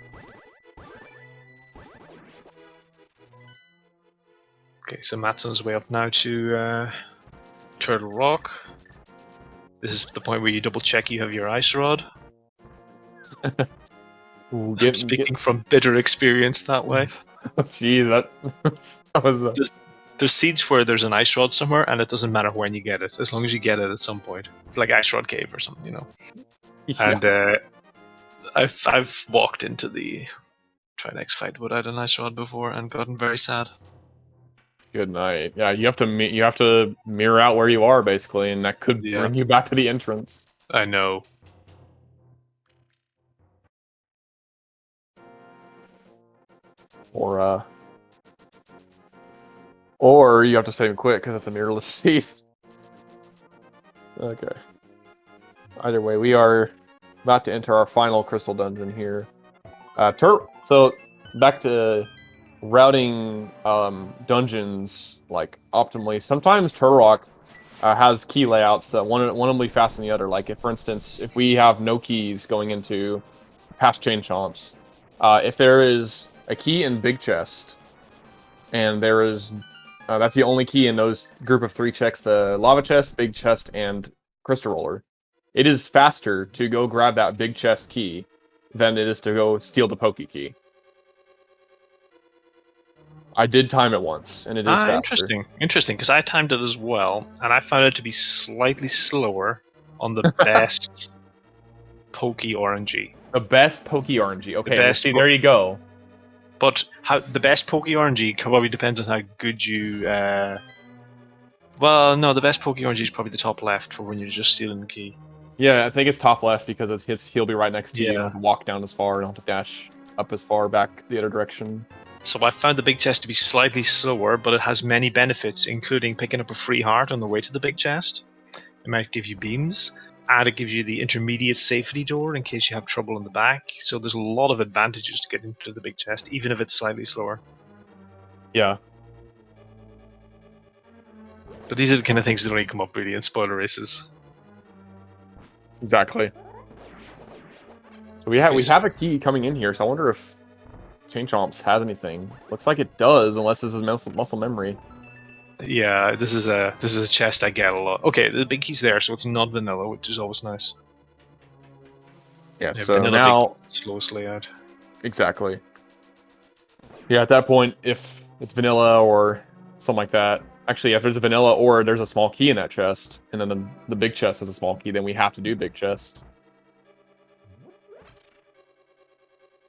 Speaker 2: Okay, so Matt's on his way up now to Turtle Rock. This is the point where you double check you have your ice rod.
Speaker 1: Ooh,
Speaker 2: I'm speaking from bitter experience that way.
Speaker 1: Gee, that was...
Speaker 2: There's seeds where there's an ice rod somewhere, and it doesn't matter when you get it, as long as you get it at some point. It's like Ice Rod Cave or something, you know. Yeah. And I've walked into the Trinex fight without an ice rod before and gotten very sad.
Speaker 1: Good night. Yeah, you have to mirror out where you are basically, and that could bring you back to the entrance.
Speaker 2: I know.
Speaker 1: Or you have to save him quick because it's a mirrorless seed. Okay. Either way, we are about to enter our final crystal dungeon here. So back to routing dungeons like optimally. Sometimes Turtle Rock has key layouts that one will be faster than the other. Like if, for instance, if we have no keys going into past chain chomps, if there is a key in Big Chest, and there is that's the only key in those group of 3 checks: the Lava Chest, Big Chest, and Crystal Roller. It is faster to go grab that Big Chest key than it is to go steal the Pokey key. I did time it once, and it is faster.
Speaker 2: Interesting, because I timed it as well, and I found it to be slightly slower on the best Pokey RNG.
Speaker 1: The best Pokey RNG. Okay, see, there you go.
Speaker 2: But how the best Poke RNG probably depends on how good you. Well, no, the best Poke RNG is probably the top left for when you're just stealing the key.
Speaker 1: Yeah, I think it's top left because he'll be right next to you. You don't
Speaker 2: Yeah.
Speaker 1: have to walk down as far. You don't have to dash up as far back the other direction.
Speaker 2: So I found the big chest to be slightly slower, but it has many benefits, including picking up a free heart on the way to the big chest. It might give you beams, and it gives you the intermediate safety door in case you have trouble in the back. So there's a lot of advantages to get into the big chest, even if it's slightly slower.
Speaker 1: Yeah.
Speaker 2: But these are the kind of things that only come up really in spoiler races.
Speaker 1: Exactly. So we have a key coming in here, so I wonder if Chain Chomps has anything. Looks like it does, unless this is muscle memory.
Speaker 2: Yeah, this is a chest I get a lot. Okay, the big key's there, so it's not vanilla, which is always nice.
Speaker 1: Yeah,
Speaker 2: Yeah,
Speaker 1: so
Speaker 2: vanilla
Speaker 1: now
Speaker 2: big slowest layout.
Speaker 1: exactly. Yeah, at that point, if it's vanilla or something like that. Actually, if there's a vanilla or there's a small key in that chest, and then the big chest has a small key, then we have to do big chest.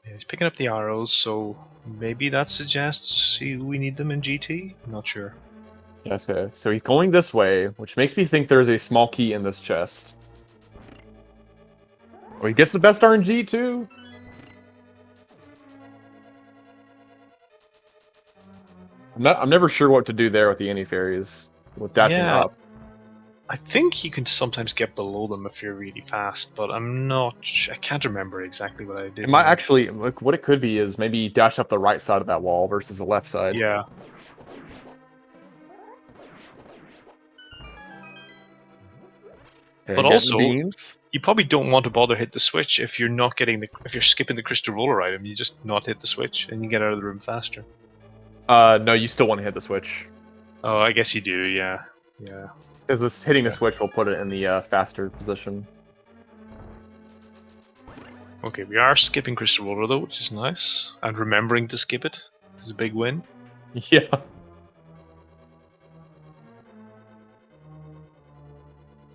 Speaker 2: Yeah, he's picking up the arrows, so maybe that suggests we need them in GT? I'm not sure.
Speaker 1: Yes, okay. So he's going this way, which makes me think there's a small key in this chest. Oh, he gets the best RNG too? I'm never sure what to do there with the anti-fairies, with dashing
Speaker 2: Yeah.
Speaker 1: up.
Speaker 2: I think you can sometimes get below them if you're really fast, but I'm not. I can't remember exactly what I did.
Speaker 1: It might actually, like, what it could be is maybe dash up the right side of that wall versus the left side.
Speaker 2: Yeah.
Speaker 1: Okay,
Speaker 2: But
Speaker 1: getting
Speaker 2: also,
Speaker 1: beams.
Speaker 2: you probably don't want to bother hit the switch if you're not getting if you're skipping the crystal roller item. You just not hit the switch and you get out of the room faster.
Speaker 1: No, you still want to hit the switch.
Speaker 2: Oh, I guess you do. Yeah. Yeah.
Speaker 1: Because this hitting the switch will put it in the faster position.
Speaker 2: Okay, we are skipping crystal roller though, which is nice, and remembering to skip it is a big win.
Speaker 1: Yeah.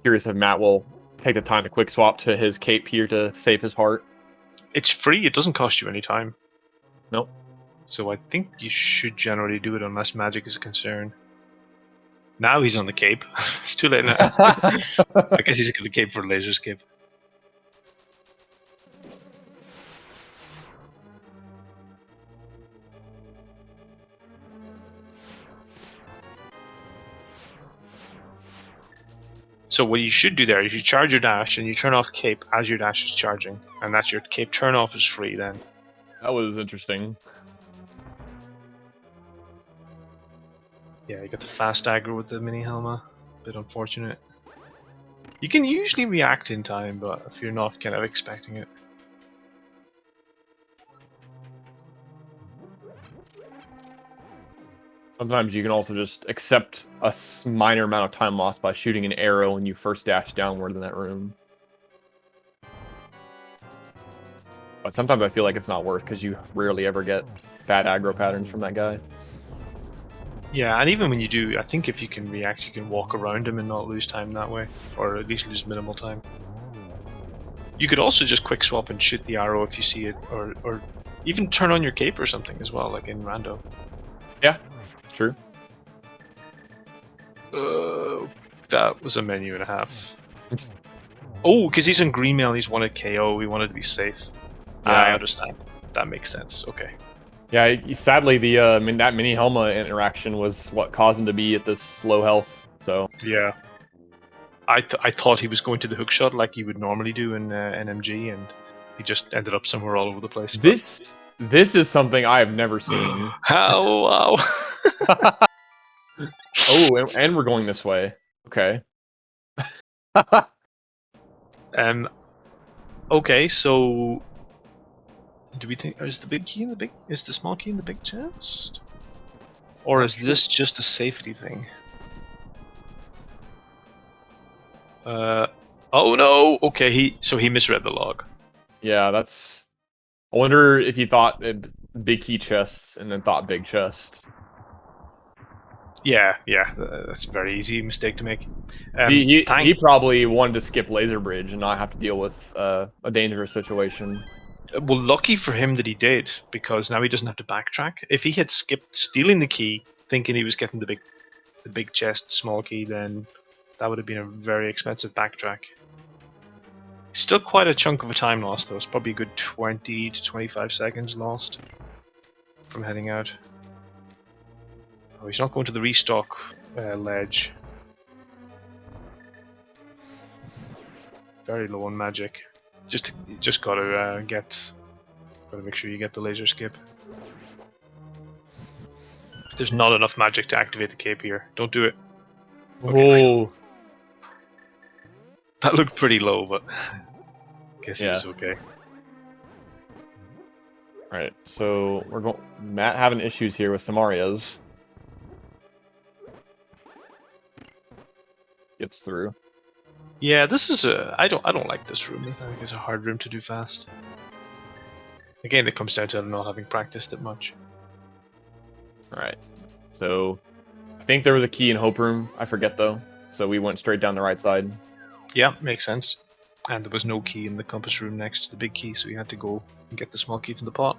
Speaker 1: Curious if Matt will take the time to quick swap to his cape here to save his heart.
Speaker 2: It's free. It doesn't cost you any time.
Speaker 1: Nope.
Speaker 2: So I think you should generally do it unless magic is a concern. Now he's on the cape. It's too late now. I guess he's got the cape for laser skip. So what you should do there is you charge your dash and you turn off cape as your dash is charging, and that's your cape turn off is free then.
Speaker 1: That was interesting.
Speaker 2: Yeah, you got the fast aggro with the mini Helma. Bit unfortunate. You can usually react in time, but if you're not kind of expecting it.
Speaker 1: Sometimes you can also just accept a minor amount of time loss by shooting an arrow when you first dash downward in that room. But sometimes I feel like it's not worth because you rarely ever get bad aggro patterns from that guy.
Speaker 2: Yeah, and even when you do, I think if you can react, you can walk around him and not lose time that way, or at least lose minimal time. You could also just quick swap and shoot the arrow if you see it, or even turn on your cape or something as well, like in Rando.
Speaker 1: Yeah, true.
Speaker 2: That was a menu and a half. Oh, because he's on green mail, he's wanted KO, he wanted to be safe.
Speaker 1: Yeah.
Speaker 2: I understand. That makes sense. Okay.
Speaker 1: Yeah, sadly, that mini Helma interaction was what caused him to be at this low health. So
Speaker 2: Yeah. I thought he was going to the hook shot like you would normally do in NMG, and he just ended up somewhere all over the place.
Speaker 1: this is something I have never seen.
Speaker 2: How? Wow.
Speaker 1: Oh, and we're going this way. Okay.
Speaker 2: Okay, so do we think is the big key in the big is the small key in the big chest? Or is this just a safety thing? Oh no! Okay, he misread the log.
Speaker 1: Yeah, that's. I wonder if you thought big key chests and then thought big chest.
Speaker 2: Yeah, that's a very easy mistake to make.
Speaker 1: He probably wanted to skip laser bridge and not have to deal with a dangerous situation.
Speaker 2: Well, lucky for him that he did, because now he doesn't have to backtrack. If he had skipped stealing the key, thinking he was getting the big chest, small key, then that would have been a very expensive backtrack. Still quite a chunk of a time lost, though. It's probably a good 20 to 25 seconds lost from heading out. Oh, he's not going to the restock ledge. Very low on magic. You just gotta gotta make sure you get the laser skip. There's not enough magic to activate the cape here. Don't do it. Okay.
Speaker 1: Whoa.
Speaker 2: That looked pretty low, but guess it was okay.
Speaker 1: Alright, so we're going. Matt having issues here with some Marias. Gets through.
Speaker 2: Yeah, this is a. I don't like this room. I think it's a hard room to do fast. Again, it comes down to not having practiced it much.
Speaker 1: Alright, so I think there was a key in Hope Room. I forget though. So we went straight down the right side.
Speaker 2: Yeah, makes sense. And there was no key in the compass room next to the big key, so you had to go and get the small key from the pot.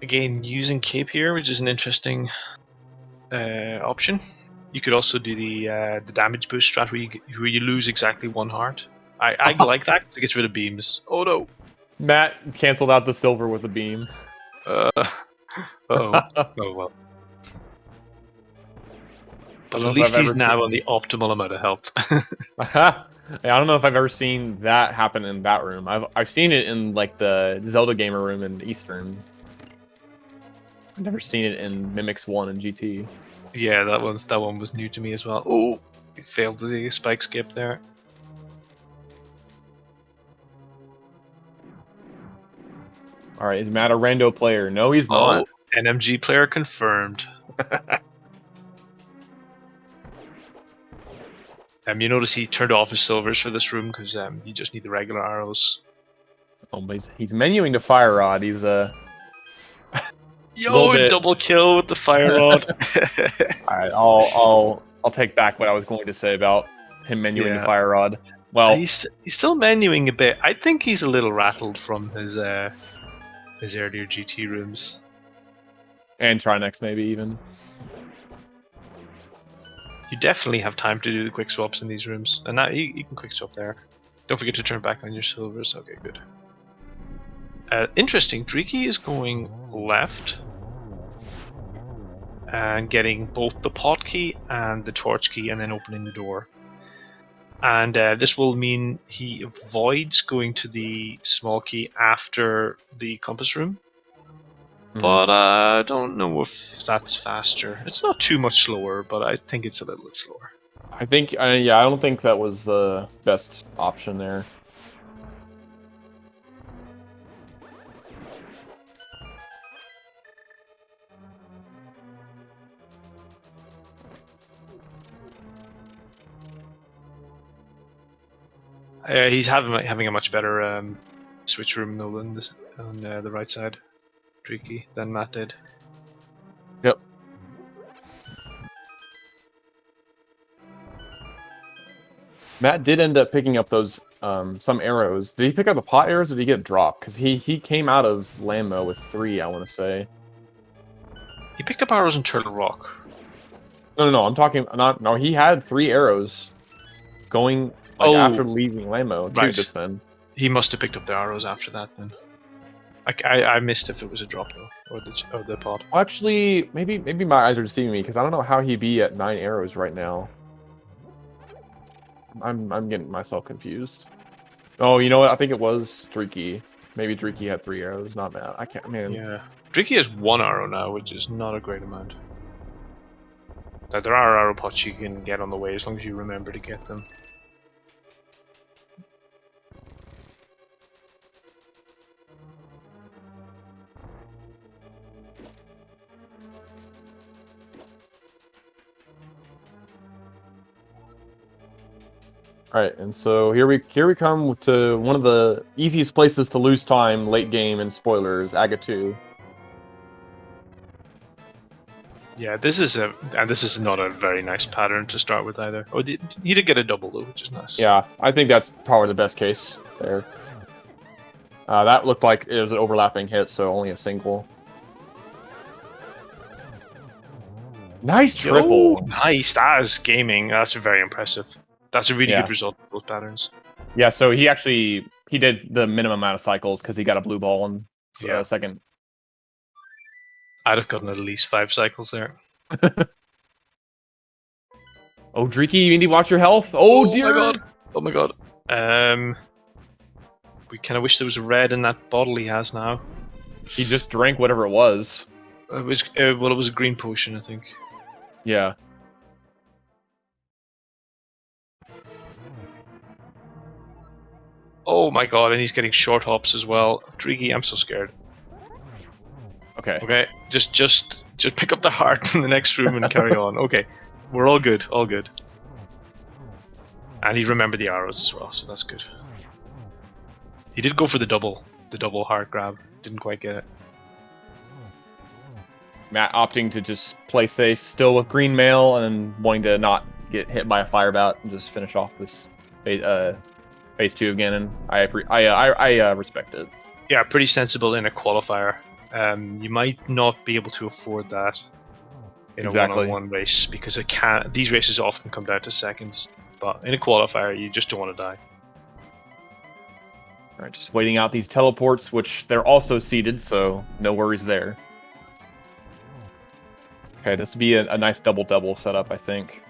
Speaker 2: Again, using cape here, which is an interesting option. You could also do the damage boost strat where you lose exactly one heart. I like that because it gets rid of beams. Oh no!
Speaker 1: Matt canceled out the silver with the beam.
Speaker 2: Oh well. But at least he's now on the optimal amount of health.
Speaker 1: I don't know if I've ever seen that happen in that room. I've seen it in like the Zelda gamer room in Eastern. I've never seen it in Mimics 1 and GT.
Speaker 2: Yeah, that one was new to me as well. Oh, he failed the spike skip there.
Speaker 1: All right, is Matt a rando player? No, he's not.
Speaker 2: NMG player confirmed. You notice he turned off his silvers for this room because you just need the regular arrows.
Speaker 1: Oh, but he's menuing to Fire Rod. He's
Speaker 2: Yo, double kill with the Fire Rod.
Speaker 1: All right, I'll take back what I was going to say about him menuing to Fire Rod. Well,
Speaker 2: he's still menuing a bit. I think he's a little rattled from his earlier GT rooms.
Speaker 1: And Trinex maybe even.
Speaker 2: You definitely have time to do the quick swaps in these rooms, and now you can quick swap there. Don't forget to turn back on your silvers. Okay, good. Interesting. Dreaky is going left and getting both the pot key and the torch key, and then opening the door. And this will mean he avoids going to the small key after the compass room. But I don't know if that's faster. It's not too much slower, but I think it's a little bit slower.
Speaker 1: I think, yeah, I don't think that was the best option there.
Speaker 2: He's having a much better switch room though than this on the right side. Tricky than Matt did.
Speaker 1: Yep. Matt did end up picking up those some arrows. Did he pick up the pot arrows or did he get dropped? Because he came out of Lambo with 3, I want to say.
Speaker 2: He picked up arrows in Turtle Rock.
Speaker 1: No, I'm talking no, he had 3 arrows going after leaving Lambo too just then.
Speaker 2: He must have picked up the arrows after that then. I missed if it was a drop though, or the pod.
Speaker 1: Actually, maybe my eyes are deceiving me because I don't know how he'd be at 9 arrows right now. I'm getting myself confused. Oh, you know what? I think it was Dreaky. Maybe Dreaky had 3 arrows, not Matt. I can't. Man.
Speaker 2: Yeah, Dreaky has 1 arrow now, which is not a great amount. Now, there are arrow pots you can get on the way as long as you remember to get them.
Speaker 1: Alright, and so here we come to one of the easiest places to lose time late game in spoilers, Aga 2.
Speaker 2: Yeah, this is not a very nice pattern to start with either. Oh, he did get a double though, which is nice.
Speaker 1: Yeah, I think that's probably the best case there. That looked like it was an overlapping hit, so only a single. Nice triple.
Speaker 2: Oh, nice. That is gaming. That's very impressive. That's a really
Speaker 1: Yeah.
Speaker 2: good result of those patterns.
Speaker 1: Yeah, so he did the minimum amount of cycles because he got a blue ball in second.
Speaker 2: I'd have gotten at least 5 cycles there.
Speaker 1: Oh, Dreaky, you need to watch your health. Oh, dear.
Speaker 2: My god. Oh my god. We kind of wish there was a red in that bottle he has now.
Speaker 1: He just drank whatever it was.
Speaker 2: It was it was a green potion, I think.
Speaker 1: Yeah.
Speaker 2: Oh my god, and he's getting short hops as well. Dreaky, I'm so scared.
Speaker 1: Okay.
Speaker 2: Okay, just pick up the heart in the next room and carry on. Okay, we're all good, all good. And he remembered the arrows as well, so that's good. He did go for the double heart grab. Didn't quite get it.
Speaker 1: Matt opting to just play safe, still with green mail, and wanting to not get hit by a fire bout and just finish off this phase 2 of Ganon. I respect it.
Speaker 2: Yeah, pretty sensible in a qualifier. You might not be able to afford that in a one-on-one race because these races often come down to seconds. But in a qualifier, you just don't want to die.
Speaker 1: All right, just waiting out these teleports, which they're also seeded, so no worries there. Okay, this would be a nice double-double setup, I think.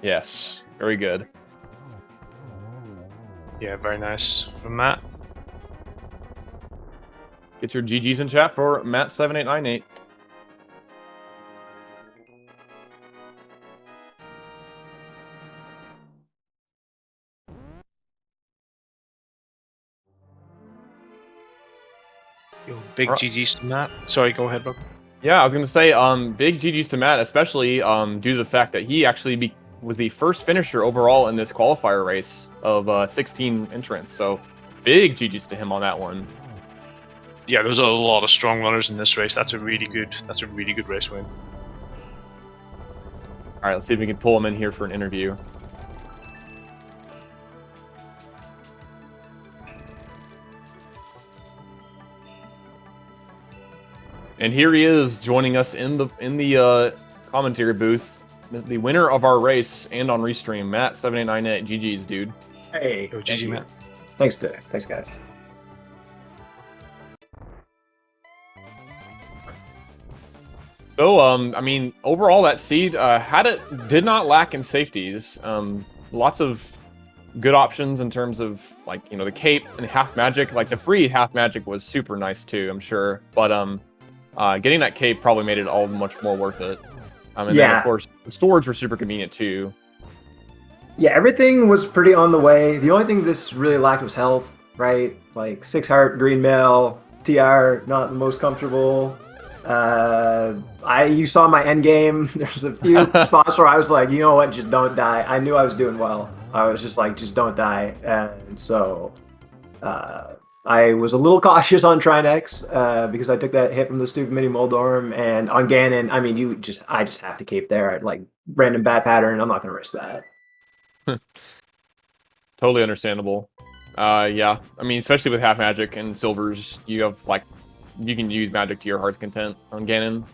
Speaker 1: Yes, very good.
Speaker 2: Yeah, very nice from Matt.
Speaker 1: Get your GGs in chat for Matt7898.
Speaker 2: Yo, big GGs to Matt. Sorry, go ahead, Bob.
Speaker 1: Yeah, I was going to say, big GGs to Matt, especially due to the fact that he actually was the first finisher overall in this qualifier race of 16 entrants. So, big GGs to him on that one.
Speaker 2: Yeah, there's a lot of strong runners in this race. That's a really good race win.
Speaker 1: All right, let's see if we can pull him in here for an interview. And here he is joining us in the commentary booth, the winner of our race and on Restream, Matt7898. GG's, dude.
Speaker 3: Hey,
Speaker 2: Yo, GG, Matt.
Speaker 3: Thanks, guys.
Speaker 1: So, I mean, overall, that seed did not lack in safeties. Lots of good options in terms of, like, you know, the cape and half magic. Like, the free half magic was super nice too, I'm sure. But getting that cape probably made it all much more worth it. And then, of course, the storage were super convenient too.
Speaker 3: Yeah, everything was pretty on the way. The only thing this really lacked was health, right? Like 6 heart, green mail, TR, not the most comfortable. You saw my end game. There's a few spots where I was like, you know what, just don't die. I knew I was doing well. I was just like, just don't die. And so I was a little cautious on Trinex because I took that hit from the stupid mini Moldorm. And on Ganon, I mean, I just have to cape there. Like random bat pattern. I'm not gonna risk that.
Speaker 1: Totally understandable. Yeah, I mean, especially with half magic and silvers, you have like you can use magic to your heart's content on Ganon.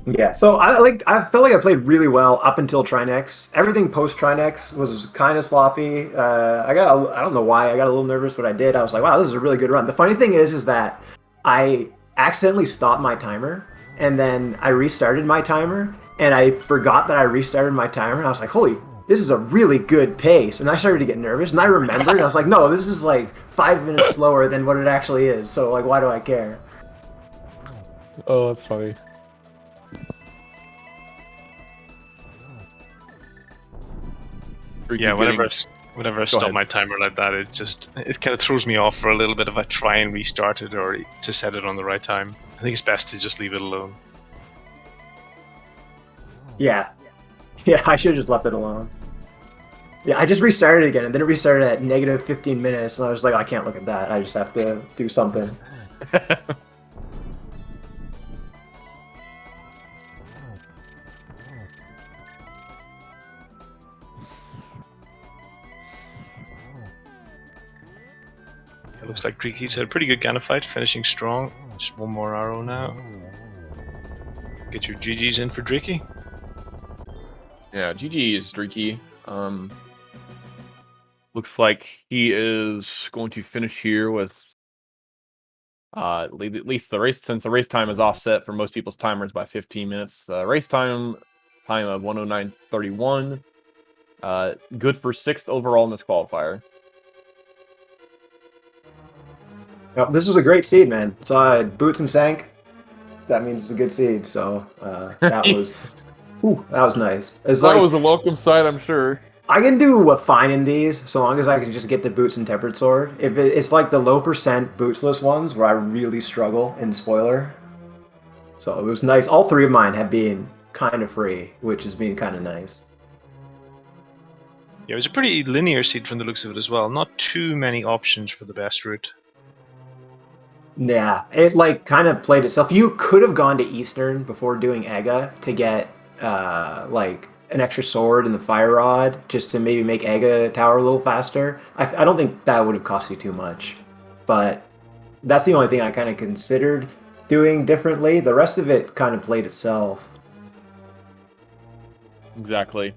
Speaker 3: Yeah, so I felt like I played really well up until Trinex. Everything post Trinex was kind of sloppy. I don't know why I got a little nervous, but I did. I was like, wow, this is a really good run. The funny thing is that I accidentally stopped my timer, and then I restarted my timer, and I forgot that I restarted my timer. And I was like, holy, this is a really good pace. And I started to get nervous, and I remembered. I was like, no, this is like 5 minutes slower than what it actually is. So like, why do I care?
Speaker 1: Oh, that's funny.
Speaker 2: Yeah, whenever I stop my timer like that, it kind of throws me off for a little bit if I try and restart it or to set it on the right time. I think it's best to just leave it alone.
Speaker 3: Yeah, I should have just left it alone. Yeah, I just restarted again, and then it restarted at negative 15 minutes, and I was like, I can't look at that. I just have to do something.
Speaker 2: It looks like Greeky's had a pretty good Ganna fight, finishing strong. Just one more arrow now. Get your GGs in for Dreeky.
Speaker 1: Yeah, GG is Streaky. Looks like he is going to finish here with at least the race, since the race time is offset for most people's timers by 15 minutes. Race time of 109.31. Good for 6th overall in this qualifier.
Speaker 3: Yep, this was a great seed, man. Saw boots and sank. That means it's a good seed. So that was, that was nice. It's
Speaker 1: Thought
Speaker 3: like
Speaker 1: it was a welcome sight, I'm sure.
Speaker 3: I can do fine in these, so long as I can just get the boots and tempered sword. If it's like the low percent bootsless ones where I really struggle in spoiler. So it was nice. All 3 of mine have been kind of free, which has been kind of nice.
Speaker 2: Yeah, it was a pretty linear seed from the looks of it as well. Not too many options for the best route.
Speaker 3: Yeah, it like kind of played itself. You could have gone to Eastern before doing Ega to get like an extra sword and the fire rod, just to maybe make Ega tower a little faster. I don't think that would have cost you too much, but that's the only thing I kind of considered doing differently. The rest of it kind of played itself.
Speaker 1: Exactly.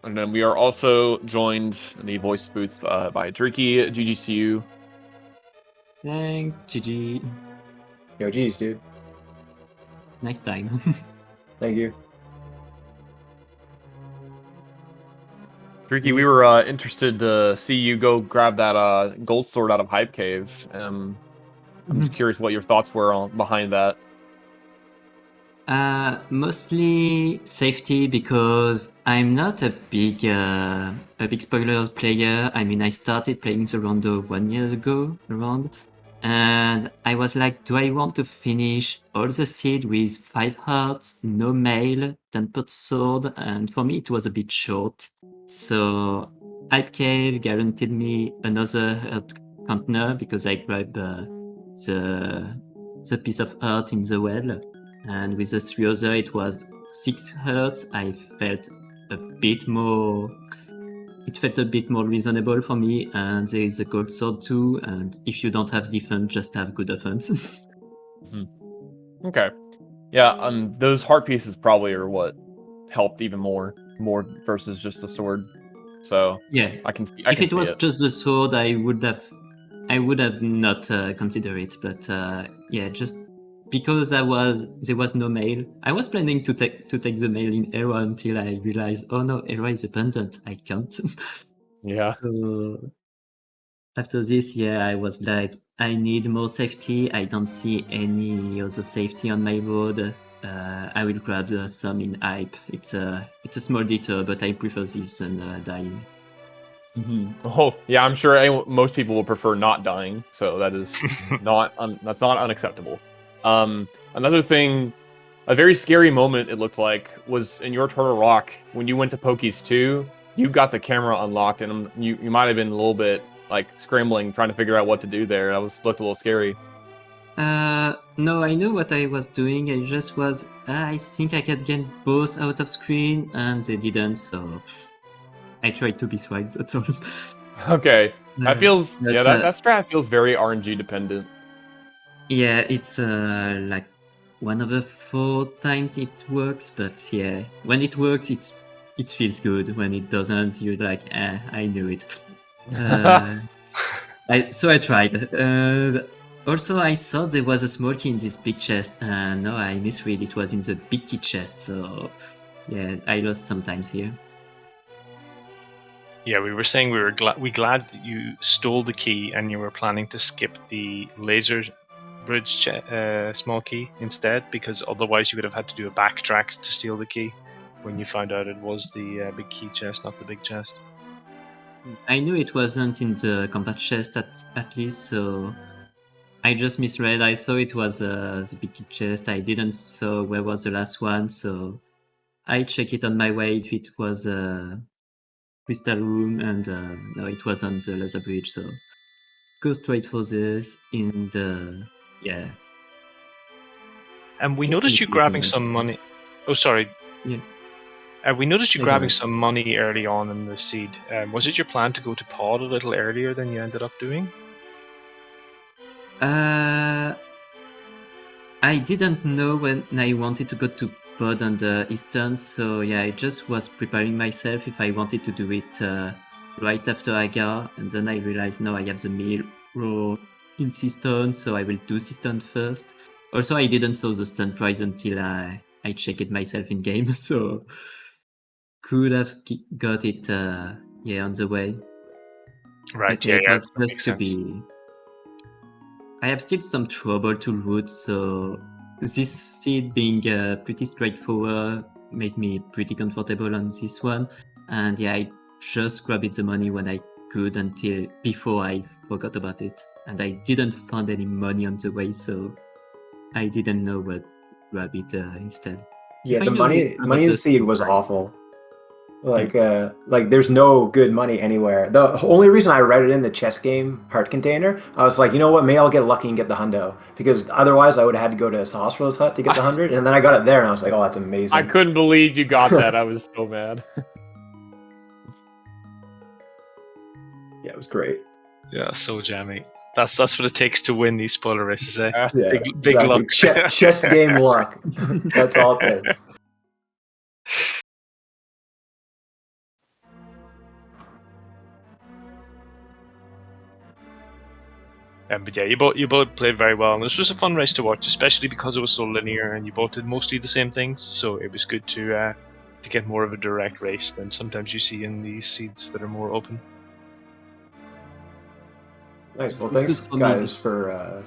Speaker 1: And then we are also joined in the voice booth by Dreeky, GGCU.
Speaker 4: Thank GG.
Speaker 3: Yo, geez, dude.
Speaker 4: Nice time.
Speaker 3: Thank you.
Speaker 1: Dreeky, we were interested to see you go grab that gold sword out of Hype Cave. I'm just curious what your thoughts were behind that.
Speaker 4: Mostly safety, because I'm not a big spoiler player. I mean, I started playing the Rondo 1 year ago around, and I was like, do I want to finish all the seed with 5 hearts, no mail, 10 sword? And for me, it was a bit short. So Hype Cave guaranteed me another heart container because I grabbed the piece of heart in the well. And with the 3 other, it was 6 hertz. I felt a bit more. It felt a bit more reasonable for me. And there is a gold sword too. And if you don't have defense, just have good offense.
Speaker 1: Okay. Yeah, those heart pieces probably are what helped even more versus just the sword. So
Speaker 4: yeah,
Speaker 1: I can see
Speaker 4: if it was
Speaker 1: it.
Speaker 4: just the sword, I would have not considered it. But yeah, just because there was no mail, I was planning to take the mail in Era until I realized, oh no, Era is abundant. I can't.
Speaker 1: Yeah.
Speaker 4: So after this, yeah, I was like, I need more safety. I don't see any other safety on my road. I will grab some in hype. It's a small detour, but I prefer this than dying.
Speaker 1: Oh yeah, I'm sure most people will prefer not dying. So that is that's not unacceptable. Another thing, a very scary moment it looked like was in your Turtle Rock when you went to Pokies 2. You got the camera unlocked, and you might have been a little bit like scrambling, trying to figure out what to do there. That looked a little scary.
Speaker 4: No, I knew what I was doing. I just was. I think I could get both out of screen, and they didn't. So I tried to be swag. That's all.
Speaker 1: Okay, that feels
Speaker 4: but,
Speaker 1: that strat feels very RNG dependent.
Speaker 4: Yeah, it's like one of the 4 times it works, but yeah, when it works, it feels good. When it doesn't, you're like, I knew it. So I tried. Also, I thought there was a small key in this big chest, and no, I misread. It was in the big key chest. So yeah, I lost sometimes here.
Speaker 2: Yeah, we were saying we were glad that you stole the key and you were planning to skip the laser bridge small key instead, because otherwise you would have had to do a backtrack to steal the key when you found out it was the big key chest, not the big chest.
Speaker 4: I knew it wasn't in the combat chest at least, so I just misread. I saw it was the big key chest. I didn't saw where was the last one, so I checked it on my way if it was a crystal room, and no, it wasn't the laser bridge, so go straight for this in the yeah.
Speaker 2: And we
Speaker 4: Just
Speaker 2: noticed you grabbing
Speaker 4: misreading
Speaker 2: some money. Oh, sorry.
Speaker 4: Yeah.
Speaker 2: We noticed you
Speaker 4: Yeah, go
Speaker 2: grabbing
Speaker 4: ahead.
Speaker 2: some money early on in the seed. Was it your plan to go to pod a little earlier than you ended up doing?
Speaker 4: I didn't know when I wanted to go to pod on the Eastern, so yeah, I just was preparing myself if I wanted to do it right after Agar, and then I realized no, I have the meal row in Seastone, so I will do Seastone first. Also, I didn't saw the stunt prize until I checked it myself in game, so could have got it yeah on the way.
Speaker 2: Right,
Speaker 4: But
Speaker 2: yeah,
Speaker 4: it
Speaker 2: yeah,
Speaker 4: was
Speaker 2: that
Speaker 4: just
Speaker 2: makes
Speaker 4: to
Speaker 2: sense.
Speaker 4: be. I have still some trouble to root, so this seed being pretty straightforward made me pretty comfortable on this one. And yeah, I just grabbed the money when I could until before I forgot about it. And I didn't find any money on the way, so I didn't know what to grab it instead.
Speaker 3: Yeah,
Speaker 4: If I
Speaker 3: the
Speaker 4: knew
Speaker 3: money
Speaker 4: about
Speaker 3: in
Speaker 4: the
Speaker 3: seed was
Speaker 4: price.
Speaker 3: awful. Like there's no good money anywhere. The only reason I read it in the chess game heart container, I was like, you know what, maybe I'll get lucky and get the hundo, because otherwise I would have had to go to Hospital's hut to get the 100, and then I got it there and I was like, oh, that's amazing.
Speaker 1: I couldn't believe you got that. I was so mad.
Speaker 3: Yeah, it was great.
Speaker 2: Yeah, so jammy. That's what it takes to win these spoiler races, eh?
Speaker 3: Yeah,
Speaker 2: Big
Speaker 3: exactly.
Speaker 2: luck.
Speaker 3: Chess game luck. That's all it takes.
Speaker 2: But yeah, you both played very well, and this was a fun race to watch, especially because it was so linear and you both did mostly the same things. So it was good to get more of a direct race than sometimes you see in these seeds that are more open.
Speaker 3: Nice. Well,
Speaker 4: It's good
Speaker 3: thanks
Speaker 4: for me.
Speaker 3: guys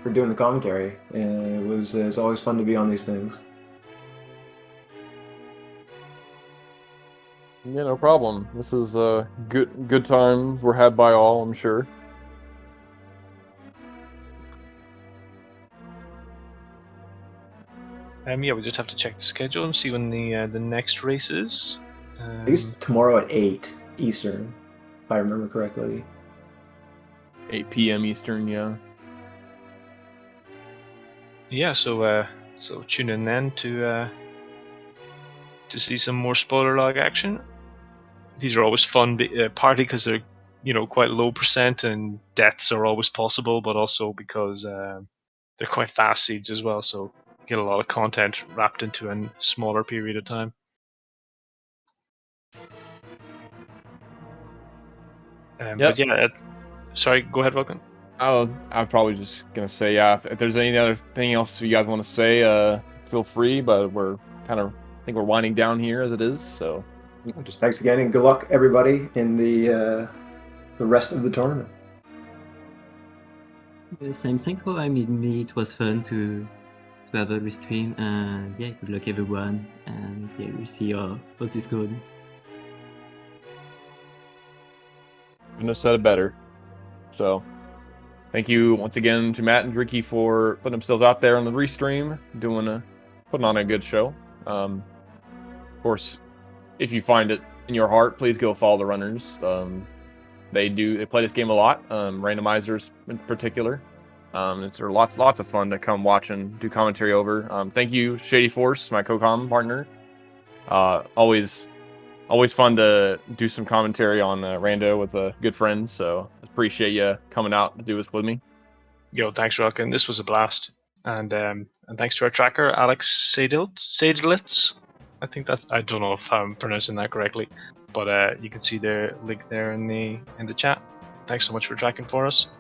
Speaker 3: for doing the commentary. It's always fun to be on these things.
Speaker 1: Yeah, no problem. This is good times were had by all, I'm sure.
Speaker 2: Yeah, we just have to check the schedule and see when the next race is.
Speaker 3: I think it's tomorrow at 8 Eastern, if I remember correctly.
Speaker 1: 8 p.m. Eastern, yeah.
Speaker 2: Yeah, so tune in then to see some more spoiler log action. These are always fun, partly because they're quite low percent and deaths are always possible, but also because they're quite fast seeds as well. So you get a lot of content wrapped into a smaller period of time.
Speaker 1: Yep.
Speaker 2: But yeah, sorry, go ahead, Vulcan.
Speaker 1: Oh, I'm probably just gonna say, yeah. If there's any other thing else you guys want to say, feel free. But we're I think we're winding down here as it is. So,
Speaker 3: Just thanks again, and good luck everybody in the rest of the tournament.
Speaker 4: Same thing for me. It was fun to have a restream, and yeah, good luck everyone. And yeah, we'll see how this goes.
Speaker 1: couldn't have said it better. So, thank you once again to Matt and Ricky for putting themselves out there on the restream, putting on a good show. Of course, if you find it in your heart, please go follow the runners. They play this game a lot, randomizers in particular. It's lots of fun to come watch and do commentary over. Thank you, Shady Force, my co-com partner. Always fun to do some commentary on Rando with a good friend. So appreciate you coming out to do this with me.
Speaker 2: Yo, thanks, Vulcan. This was a blast, and thanks to our tracker, Alex Sadelitz. I don't know if I'm pronouncing that correctly, but you can see the link there in the chat. Thanks so much for tracking for us,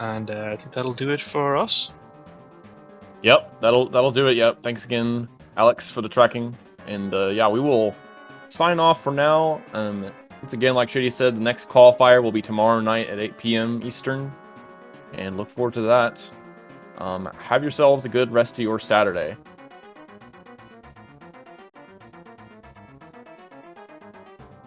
Speaker 2: and I think that'll do it for us.
Speaker 1: Yep, that'll do it. Yep, thanks again, Alex, for the tracking, and yeah, we will sign off for now. Once again, like Shady said, the next qualifier will be tomorrow night at 8 p.m. Eastern, and look forward to that. Have yourselves a good rest of your Saturday.